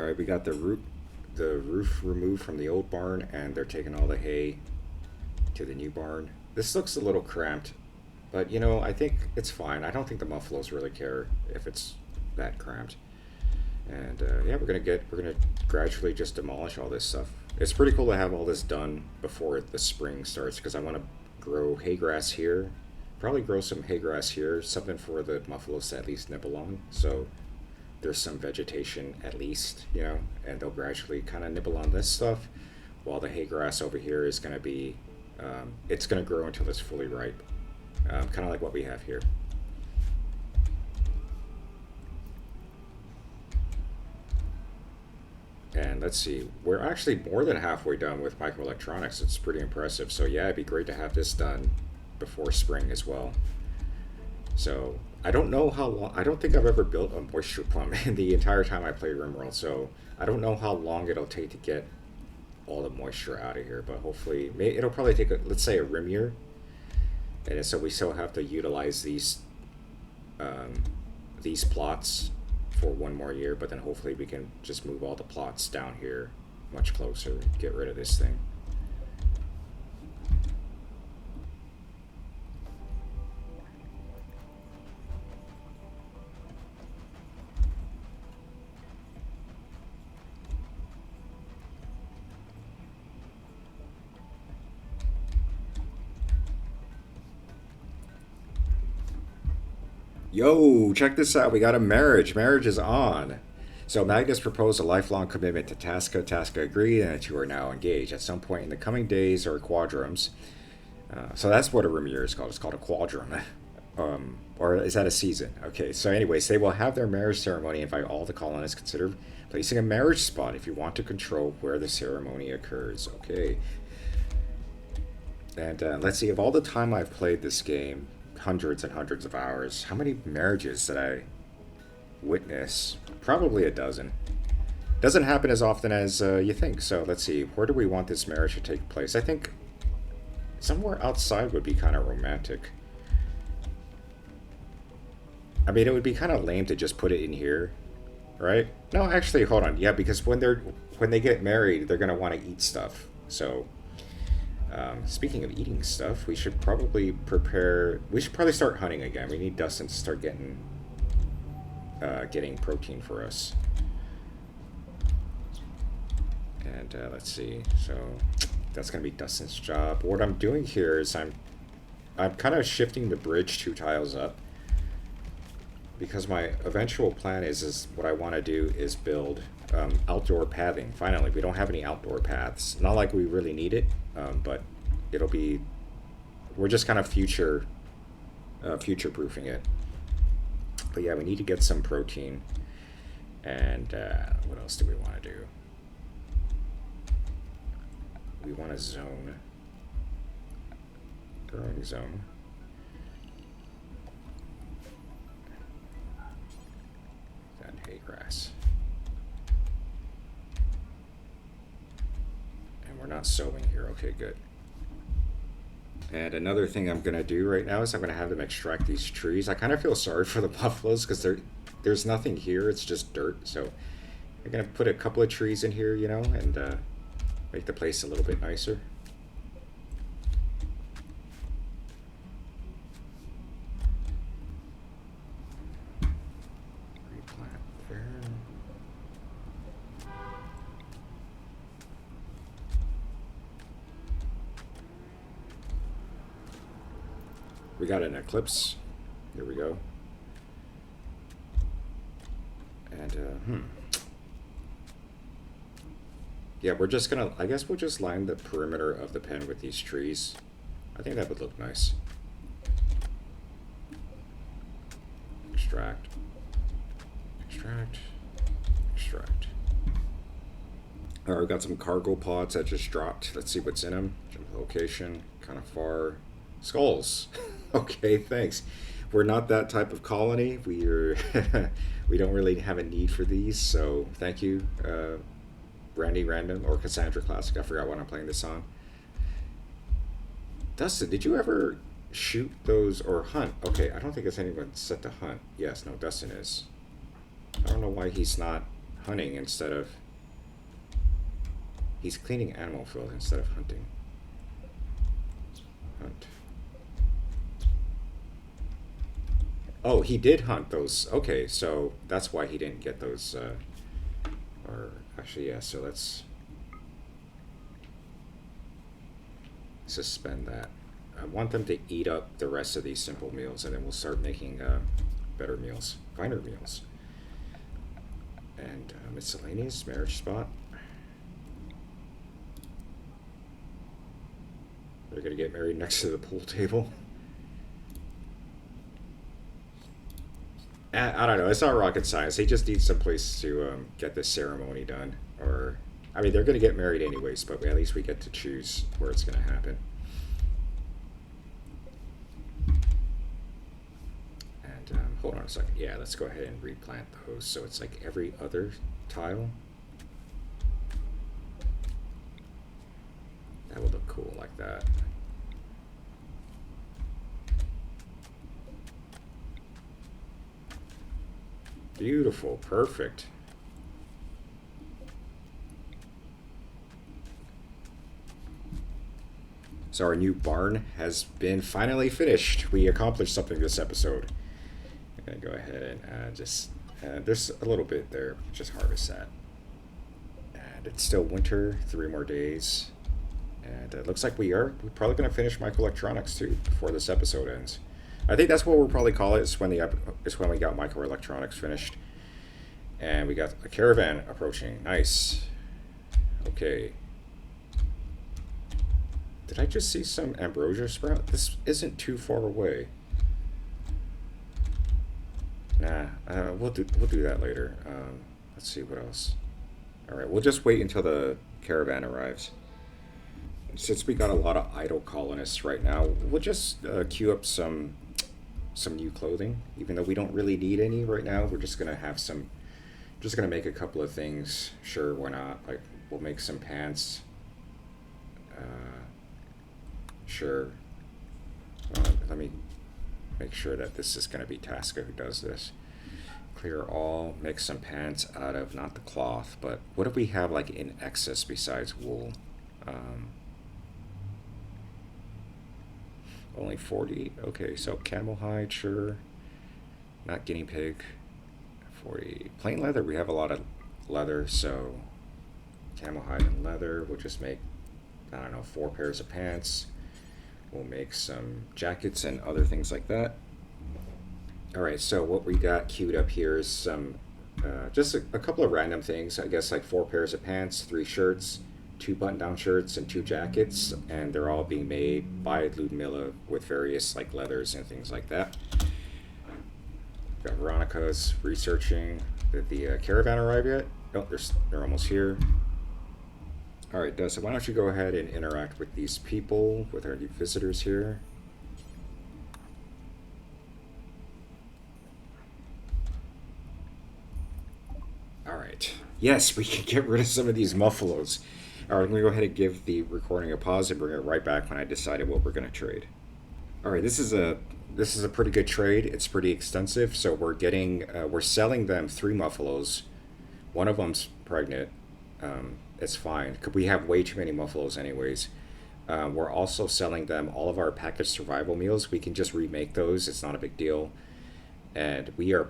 All right, we got the roof removed from the old barn, and they're taking all the hay to the new barn. This looks a little cramped, but I think it's fine. I don't think the Muffaloes really care if it's that cramped. And yeah, we're gonna gradually just demolish all this stuff. It's pretty cool to have all this done before the spring starts because I want to grow hay grass here. Probably grow some hay grass here, something for the Muffaloes to at least nibble on. So there's some vegetation at least, and they'll gradually kind of nibble on this stuff, while the hay grass over here is going to be, it's going to grow until it's fully ripe, kind of like what we have here. And let's see, we're actually more than halfway done with microelectronics. It's pretty impressive. So yeah, it'd be great to have this done before spring as well. So I don't know how long. I don't think I've ever built a moisture pump in the entire time I played Rimworld. So I don't know how long it'll take to get all the moisture out of here. But hopefully, it'll probably take let's say a rim year. And so we still have to utilize these plots for one more year. But then hopefully we can just move all the plots down here much closer. Get rid of this thing. Yo, check this out. We got a marriage. Marriage is on. So Magnus proposed a lifelong commitment to Tasca. Tasca agreed, and the two are now engaged. At some point in the coming days or quadrums. So that's what a Rimir is called. It's called a quadrum. Or is that a season? Okay, so anyways, they will have their marriage ceremony, invite all the colonists, consider placing a marriage spot if you want to control where the ceremony occurs. Okay. And let's see, of all the time I've played this game, hundreds and hundreds of hours, how many marriages did I witness? Probably a dozen. Doesn't happen as often as you think. So let's see, where do we want this marriage to take place? I think somewhere outside would be kind of romantic. I mean, it would be kind of lame to just put it in here, right? No, actually, hold on. Yeah, because when they get married, they're gonna want to eat stuff. So, speaking of eating stuff, we should probably prepare. We should probably start hunting again. We need Dustin to start getting protein for us. And let's see. So that's gonna be Dustin's job. What I'm doing here is I'm kind of shifting the bridge 2 tiles up, because my eventual plan is what I want to do is build outdoor pathing. Finally, we don't have any outdoor paths. Not like we really need it, but it'll be. We're just kind of future-proofing it. But yeah, we need to get some protein. And what else do we want to do? We want a zone. Growing zone. Hay grass. And we're not sowing here. Okay, good. And another thing I'm going to do right now is I'm going to have them extract these trees. I kind of feel sorry for the buffaloes because there's nothing here. It's just dirt. So I'm going to put a couple of trees in here, and make the place a little bit nicer. We got an eclipse. Here we go. And, yeah, we're just gonna, I guess we'll just line the perimeter of the pen with these trees. I think that would look nice. Extract. Extract. Extract. Alright, we've got some cargo pods that just dropped. Let's see what's in them. Location, kind of far. Skulls. Okay, thanks. We're not that type of colony. We don't really have a need for these, so thank you, Randy Random or Cassandra Classic. I forgot what I'm playing this on. Dustin, did you ever shoot those or hunt? Okay, I don't think it's anyone set to hunt. Yes, no, Dustin is. I don't know why he's not hunting instead of... He's cleaning animal field instead of hunting. Hunt. Oh, he did hunt those. Okay, so that's why he didn't get those. Or actually, yeah. So let's suspend that. I want them to eat up the rest of these simple meals, and then we'll start making better meals, finer meals. And miscellaneous marriage spot. They're gonna get married next to the pool table. I don't know. It's not rocket science. They just need some place to get this ceremony done. Or, I mean, they're going to get married anyways, but at least we get to choose where it's going to happen. And hold on a second. Yeah, let's go ahead and replant those. So it's like every other tile. That would look cool like that. Beautiful, perfect. So our new barn has been finally finished. We accomplished something this episode. I'm gonna go ahead and just there's a little bit there. Just harvest that. And it's still winter. 3 more days. And it looks like we're probably gonna finish microelectronics too before this episode ends. I think that's what we'll probably call it. It's when we got microelectronics finished, and we got a caravan approaching. Nice. Okay. Did I just see some ambrosia sprout? This isn't too far away. Nah, we'll do that later. Let's see what else. All right, we'll just wait until the caravan arrives. Since we got a lot of idle colonists right now, we'll just queue up some new clothing, even though we don't really need any right now. We're just gonna have some, just gonna make a couple of things. Sure, why not? Like, we'll make some pants. Sure. Let me make sure that this is gonna be Tasca who does this. Clear all, make some pants out of not the cloth, but what if we have like in excess besides wool? Only 40. Okay, so camel hide, sure. Not guinea pig. 40. Plain leather. We have a lot of leather, so camel hide and leather. We'll just make, I don't know, 4 pairs of pants. We'll make some jackets and other things like that. All right, so what we got queued up here is some, just a couple of random things. I guess like 4 pairs of pants, 3 shirts, 2 button-down shirts, and 2 jackets, and they're all being made by Ludmilla with various like leathers and things like that. Got Veronica's researching. Did the caravan arrive yet? Oh, they're almost here. All right, so why don't you go ahead and interact with these people, with our new visitors here. All right. Yes, we can get rid of some of these muffalos. All right, I'm going to go ahead and give the recording a pause and bring it right back when I decided what we're going to trade. All right, this is a pretty good trade. It's pretty extensive. So we're selling them 3 muffalos. One of them's pregnant. It's fine. We have way too many muffalos anyways. We're also selling them all of our packaged survival meals. We can just remake those. It's not a big deal. And we are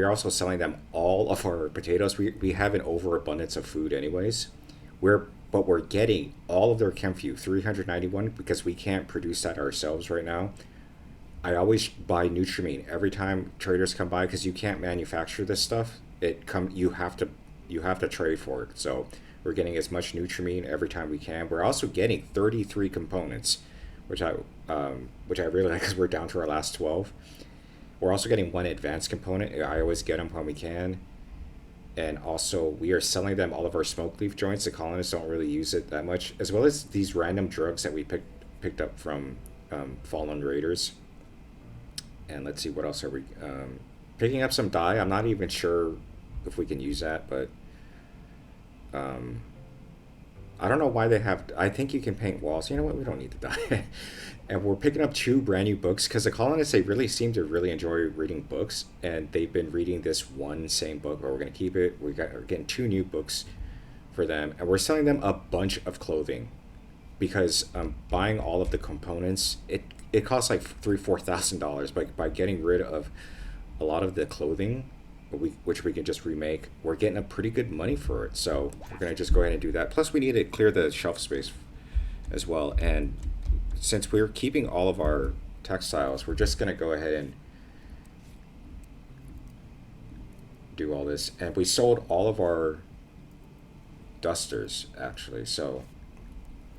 also selling them all of our potatoes. We have an overabundance of food anyways. But we're getting all of their Chemfu, 391, because we can't produce that ourselves right now. I always buy Nutrimine every time traders come by because you can't manufacture this stuff. You have to trade for it. So we're getting as much Nutrimine every time we can. We're also getting 33 components, which I really like because we're down to our last 12. We're also getting 1 advanced component. I always get them when we can. And also, we are selling them all of our smoke leaf joints. The colonists don't really use it that much, as well as these random drugs that we picked up from fallen raiders. And let's see, what else are we picking up? Some dye. I'm not even sure if we can use that, but I don't know why they have. I think you can paint walls. You know what? We don't need to die. And we're picking up two brand new books because the colonists, they really seem to really enjoy reading books, and they've been reading this one same book. But we're gonna keep it. We're getting two new books for them, and we're selling them a bunch of clothing because buying all of the components, it costs like $3,000-4,000. But by getting rid of a lot of the clothing, which we can just remake, we're getting a pretty good money for it. So we're gonna just go ahead and do that. Plus, we need to clear the shelf space as well. And since we're keeping all of our textiles, we're just gonna go ahead and do all this. And we sold all of our dusters actually. So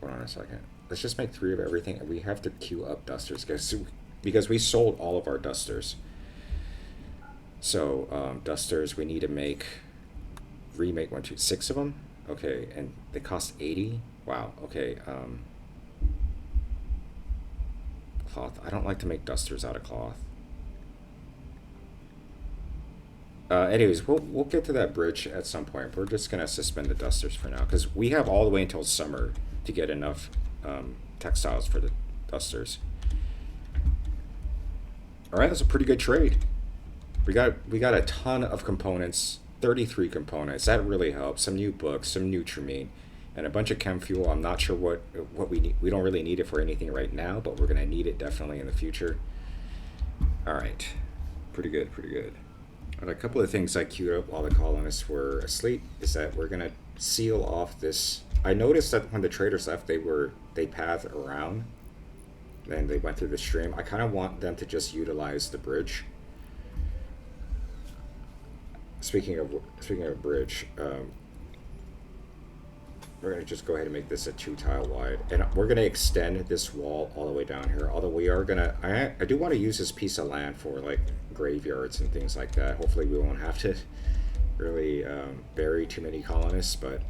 hold on a second. Let's just make 3 of everything, and we have to queue up dusters because we sold all of our dusters. So dusters, we need to remake 6 of them. Okay, and they cost 80. Wow. Okay. Cloth. I don't like to make dusters out of cloth. Anyways, we'll get to that bridge at some point. We're just gonna suspend the dusters for now because we have all the way until summer to get enough textiles for the dusters. All right, that's a pretty good trade. We got a ton of components, 33 components. That really helps. Some new books, some nutrimine, and a bunch of chem fuel. I'm not sure what we need. We don't really need it for anything right now, but we're gonna need it definitely in the future. All right, pretty good, pretty good. And a couple of things I queued up while the colonists were asleep is that we're gonna seal off this. I noticed that when the traders left, they pathed around, then they went through the stream. I kind of want them to just utilize the bridge. Speaking of bridge, we're gonna just go ahead and make this a 2 tile wide, and we're gonna extend this wall all the way down here. Although we are gonna, I do want to use this piece of land for like graveyards and things like that. Hopefully we won't have to really bury too many colonists, but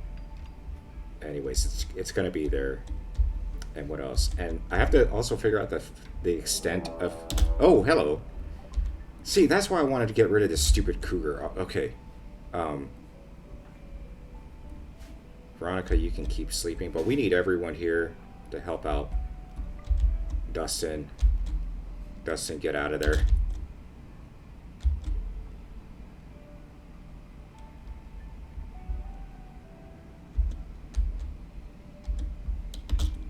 anyways, it's gonna be there. And what else? And I have to also figure out the extent of. Oh, hello. See, that's why I wanted to get rid of this stupid cougar. Okay. Veronica, you can keep sleeping, but we need everyone here to help out Dustin. Dustin, get out of there.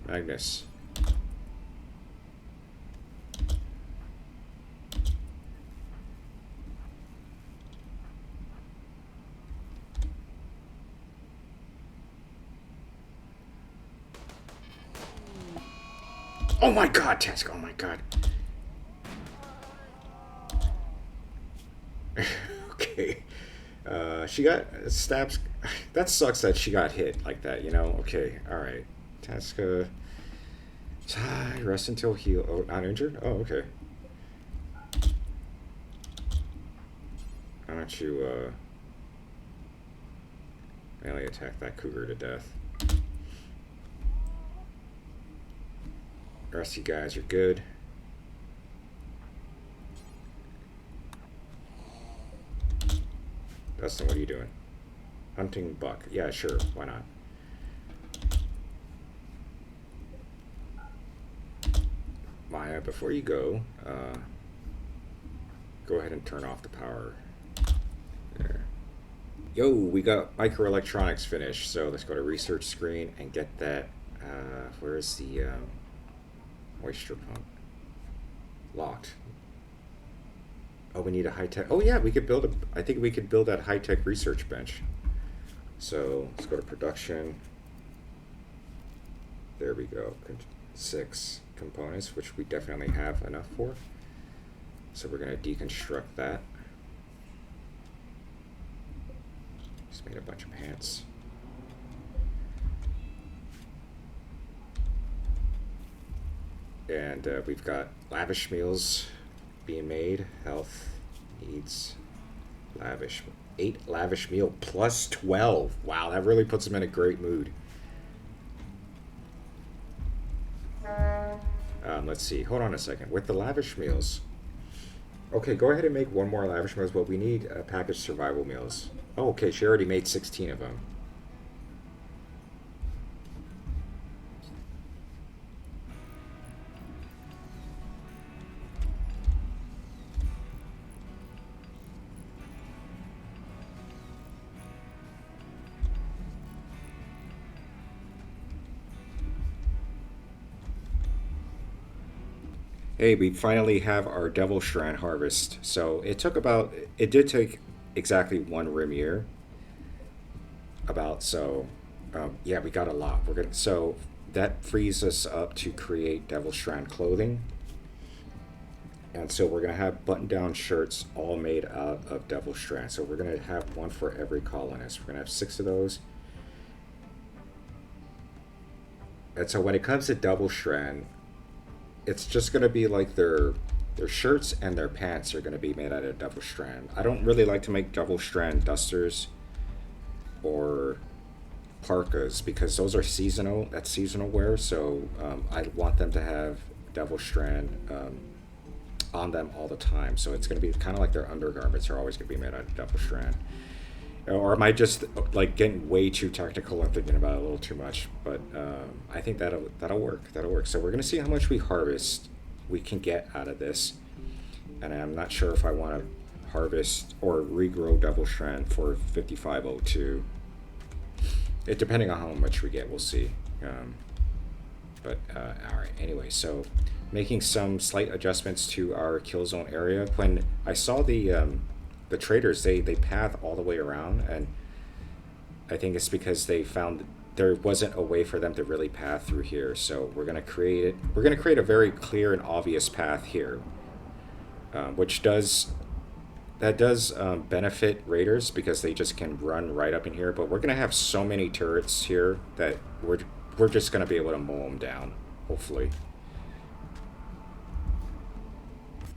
Magnus. Oh my god, Task, oh my god. Okay. She got stabs. That sucks that she got hit like that, you know? Okay, alright. Taska. Rest until heal. Oh, not injured? Oh, okay. Why don't you, melee attack that cougar to death? The rest of you guys are good. Dustin, what are you doing? Hunting buck. Yeah, sure. Why not? Maya, before you go ahead and turn off the power. There. Yo, we got microelectronics finished. So let's go to research screen and get that. Where is the moisture pump? Locked. Oh, we need a high-tech. Oh yeah, we could build I think we could build that high-tech research bench. So let's go to production. There we go. 6 components, which we definitely have enough for. So we're going to deconstruct that. Just made a bunch of pants. And we've got lavish meals being made. Health needs lavish. 8 lavish meal plus 12. Wow, that really puts them in a great mood. Let's see. Hold on a second. With the lavish meals. Okay, go ahead and make 1 more lavish meals, but we need packaged survival meals. Oh, okay. She already made 16 of them. Hey, we finally have our Devil Strand harvest. So it did take exactly one rim year. Yeah, we got a lot. So that frees us up to create Devil Strand clothing. And so we're gonna have button-down shirts all made out of Devil Strand. So we're gonna have one for every colonist. We're gonna have 6 of those. And so when it comes to Devil Strand, it's just gonna be like their shirts and their pants are gonna be made out of Devil Strand. I don't really like to make Devil Strand dusters or parkas because those are seasonal. That's seasonal wear. So I want them to have Devil Strand on them all the time. So it's going to be kind of like their undergarments are always going to be made out of Devil Strand. Or am I just like getting way too technical and thinking about it a little too much? But I think that'll work. That'll work. So we're going to see how much we can get out of this. And I'm not sure if I want to harvest or regrow Devil Strand for 5502. It depending on how much we get, we'll see. All right. Anyway, so making some slight adjustments to our kill zone area. When I saw the traders, they path all the way around, and I think it's because they found there wasn't a way for them to really path through here. So we're gonna create it. We're gonna create a very clear and obvious path here, which does benefit raiders because they just can run right up in here. But we're gonna have so many turrets here that we're just gonna be able to mow them down, hopefully.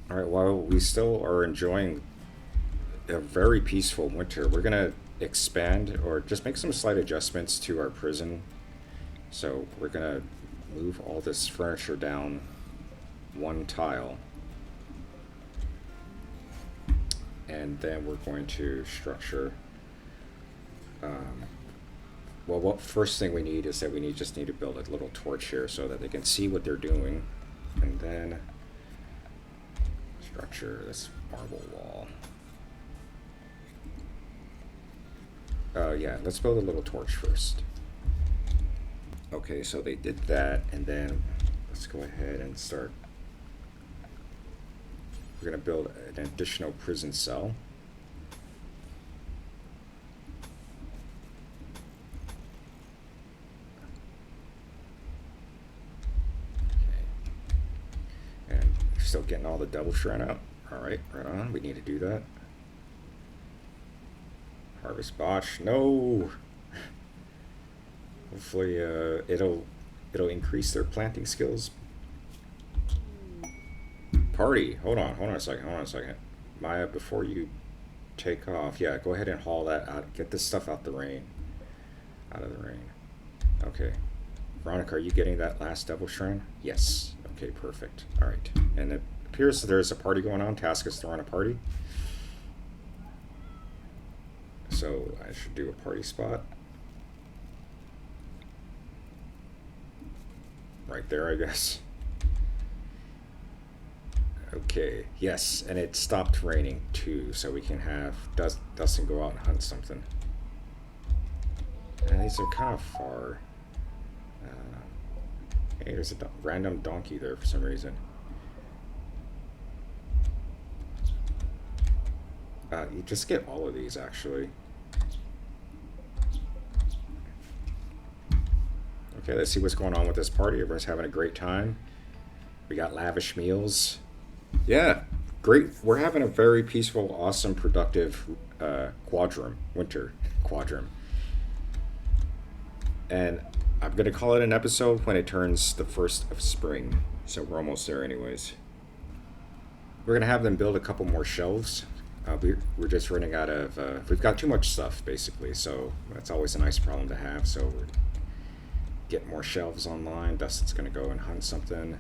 All right, while we still are enjoying a very peaceful winter, we're gonna expand or just make some slight adjustments to our prison. So we're gonna move all this furniture down one tile. And then we're going to structure. Well, what first thing we need is that just need to build a little torch here so that they can see what they're doing, and then structure this marble wall. Yeah, let's build a little torch first. Okay, so they did that, and then let's go ahead and start. We're going to build an additional prison cell. Okay. And still getting all the Devil Strand out. All right, right on. We need to do that. Harvest botch. No. Hopefully, it'll increase their planting skills. Party. Hold on a second. Maya, before you take off, yeah, go ahead and haul that out. Get this stuff out of the rain. Okay. Veronica, are you getting that last Devil Strand? Yes. Okay, perfect. All right. And it appears there's a party going on. Task is throwing a party. So I should do a party spot. Right there, I guess. Okay, yes, and it stopped raining too, so we can have Dustin go out and hunt something. And these are kind of far. Hey, there's a random donkey there for some reason. You just get all of these, actually. Okay, let's see what's going on with this party. Everyone's having a great time. We got lavish meals. Yeah, great. We're having a very peaceful, awesome, productive winter quadrum. And I'm going to call it an episode when it turns the 1st of spring. So we're almost there anyways. We're going to have them build a couple more shelves. We're just running out of... we've got too much stuff, basically. So that's always a nice problem to have. So we're getting more shelves online. Dustin's going to go and hunt something.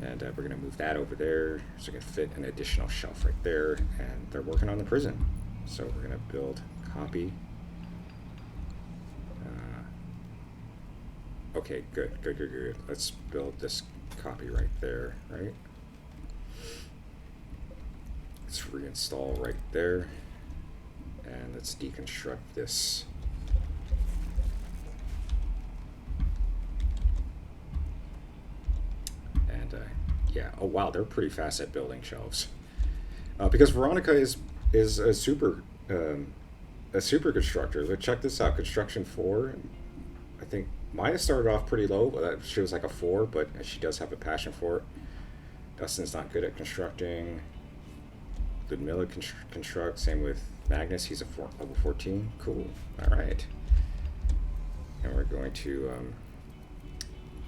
And we're going to move that over there so we can fit an additional shelf right there. And they're working on the prison. So we're going to build copy. Okay, good. Let's build this copy right there, right? Let's reinstall right there. And let's deconstruct this. And Yeah. Oh wow, they're pretty fast at building shelves. Because Veronica is um, a super constructor. So check this out, construction four. I think Maya started off pretty low, but she was like a four, but she does have a passion for it. Dustin's not good at constructing. Ludmilla construct. Same with Magnus. He's a level 14. Cool. All right. And we're going to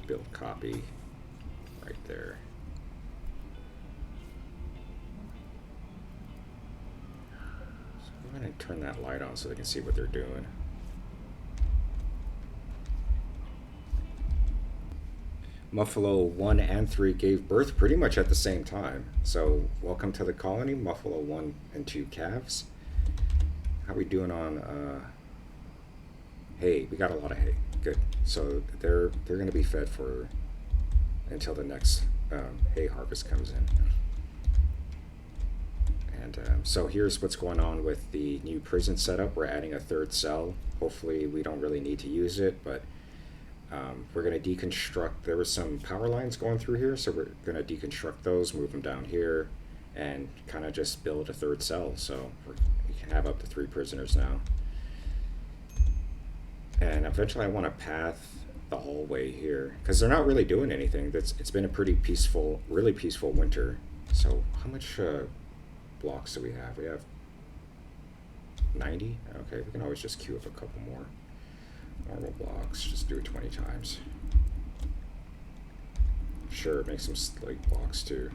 build copy right there. So I'm going to turn that light on so they can see what they're doing. Muffalo 1 and 3 gave birth pretty much at the same time. So, welcome to the colony, Muffalo 1 and 2 calves. How we doing on hay? We got a lot of hay. Good. So, they're going to be fed for until the next hay harvest comes in. And so, here's what's going on with the new prison setup. We're adding a third cell. Hopefully, we don't really need to use it, but we're going to deconstruct. There were some power lines going through here, so we're going to deconstruct those, move them down here, and kind of just build a third cell. So we can have up to 3 prisoners now. And eventually I want to path the hallway here, because they're not really doing anything. It's been a pretty peaceful, really peaceful winter. So how much blocks do we have? We have 90? Okay, we can always just queue up a couple more. Normal blocks, just do it 20 times. Sure, make some slate blocks too.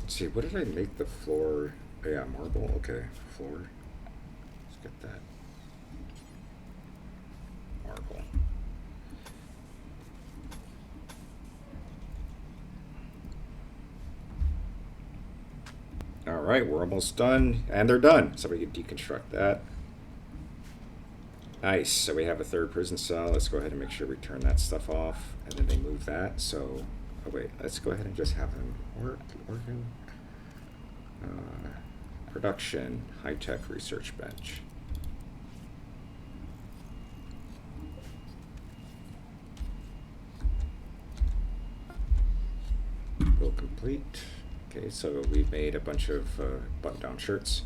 See, what did I make the floor? Oh, yeah, marble. Okay, floor. Let's get that marble. All right, we're almost done, and they're done. So we can deconstruct that. Nice. So we have a third prison cell. Let's go ahead and make sure we turn that stuff off, and then they move that. So, oh wait, let's go ahead and just have them working. Production, high-tech research bench. Build complete. Okay, so we've made a bunch of button-down shirts.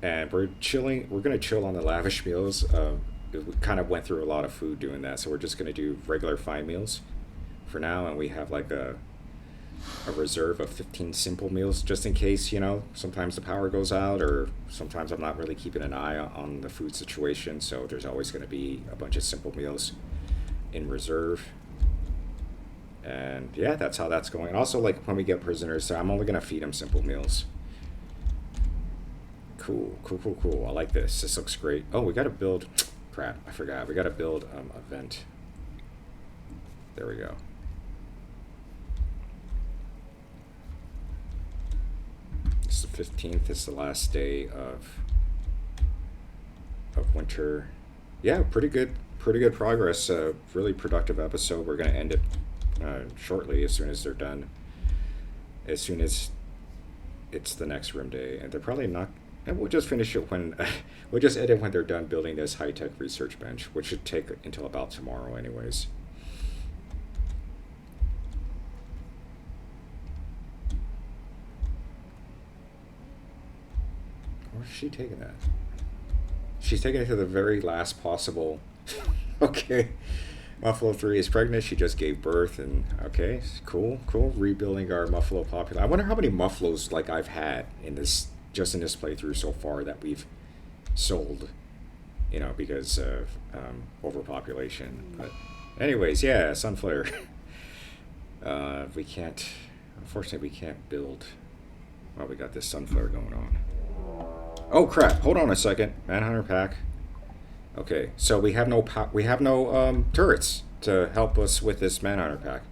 And we're chilling. We're going to chill on the lavish meals. We kind of went through a lot of food doing that, so we're just going to do regular fine meals for now, and we have like a reserve of 15 simple meals just in case, sometimes the power goes out, or sometimes I'm not really keeping an eye on the food situation, so there's always going to be a bunch of simple meals in reserve. And yeah, that's how that's going. Also, like when we get prisoners, so I'm only going to feed them simple meals. Cool. I like this. This looks great. Oh, we got to build, crap, I forgot. We got to build a vent. There we go. It's the 15th. It's the last day of winter. Yeah, pretty good progress. Really productive episode. We're gonna end it shortly, as soon as they're done. As soon as it's the next room day, and they're probably not. And we'll just finish it when we'll just edit when they're done building this high-tech research bench, which should take until about tomorrow, anyways. Where's she taking that? She's taking it to the very last possible. Okay. Muffalo 3 is pregnant. She just gave birth, and okay, cool. Rebuilding our Muffalo population. I wonder how many Muffalos like I've had in this playthrough so far that we've sold, because of overpopulation. But anyways, yeah, Sunflare. Unfortunately, we can't build. Well, we got this Sunflare going on. Oh crap! Hold on a second. Manhunter pack. Okay, so we have no turrets to help us with this Manhunter pack.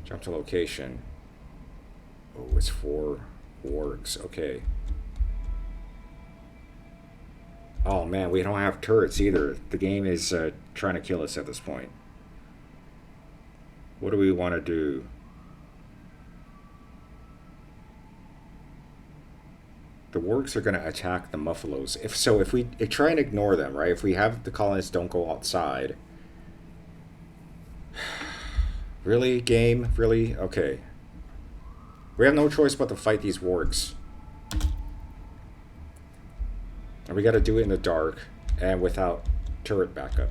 Jump to location. Oh, it's 4 wargs. Okay. Oh man, we don't have turrets either. The game is trying to kill us at this point. What do we want to do? The wargs are going to attack the muffalos. If we try and ignore them, right? If we have the colonists don't go outside. Really, game? Really? Okay. We have no choice but to fight these wargs. And we got to do it in the dark and without turret backup.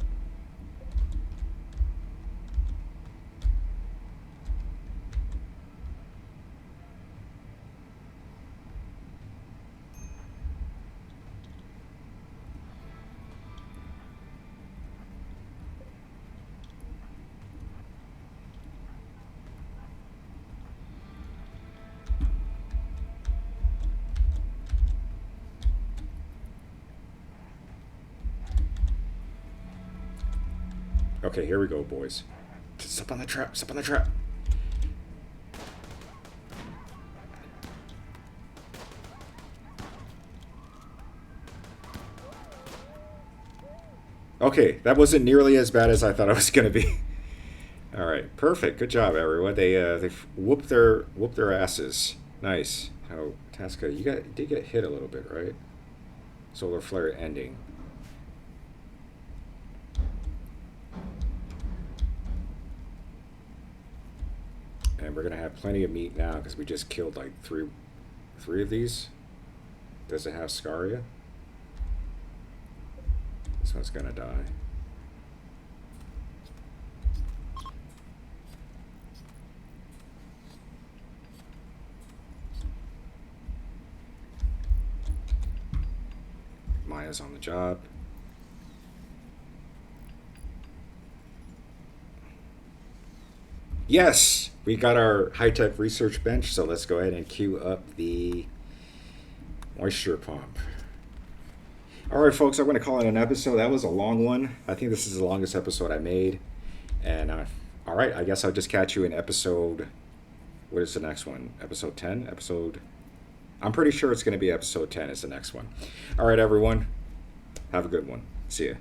Okay, here we go, boys. Step on the trap. Step on the trap. Okay, that wasn't nearly as bad as I thought it was going to be. All right, perfect. Good job, everyone. They whooped their asses. Nice. Oh, Tasca, you did get hit a little bit, right? Solar flare ending. And we're gonna have plenty of meat now because we just killed like three of these. Does it have Scaria? This one's gonna die. Maya's on the job. Yes! We got our high-tech research bench, so let's go ahead and queue up the moisture pump. All right, folks, I'm going to call it an episode. That was a long one. I think this is the longest episode I made. And, all right, I guess I'll just catch you in episode... What is the next one? Episode 10? I'm pretty sure it's going to be episode 10 is the next one. All right, everyone. Have a good one. See ya.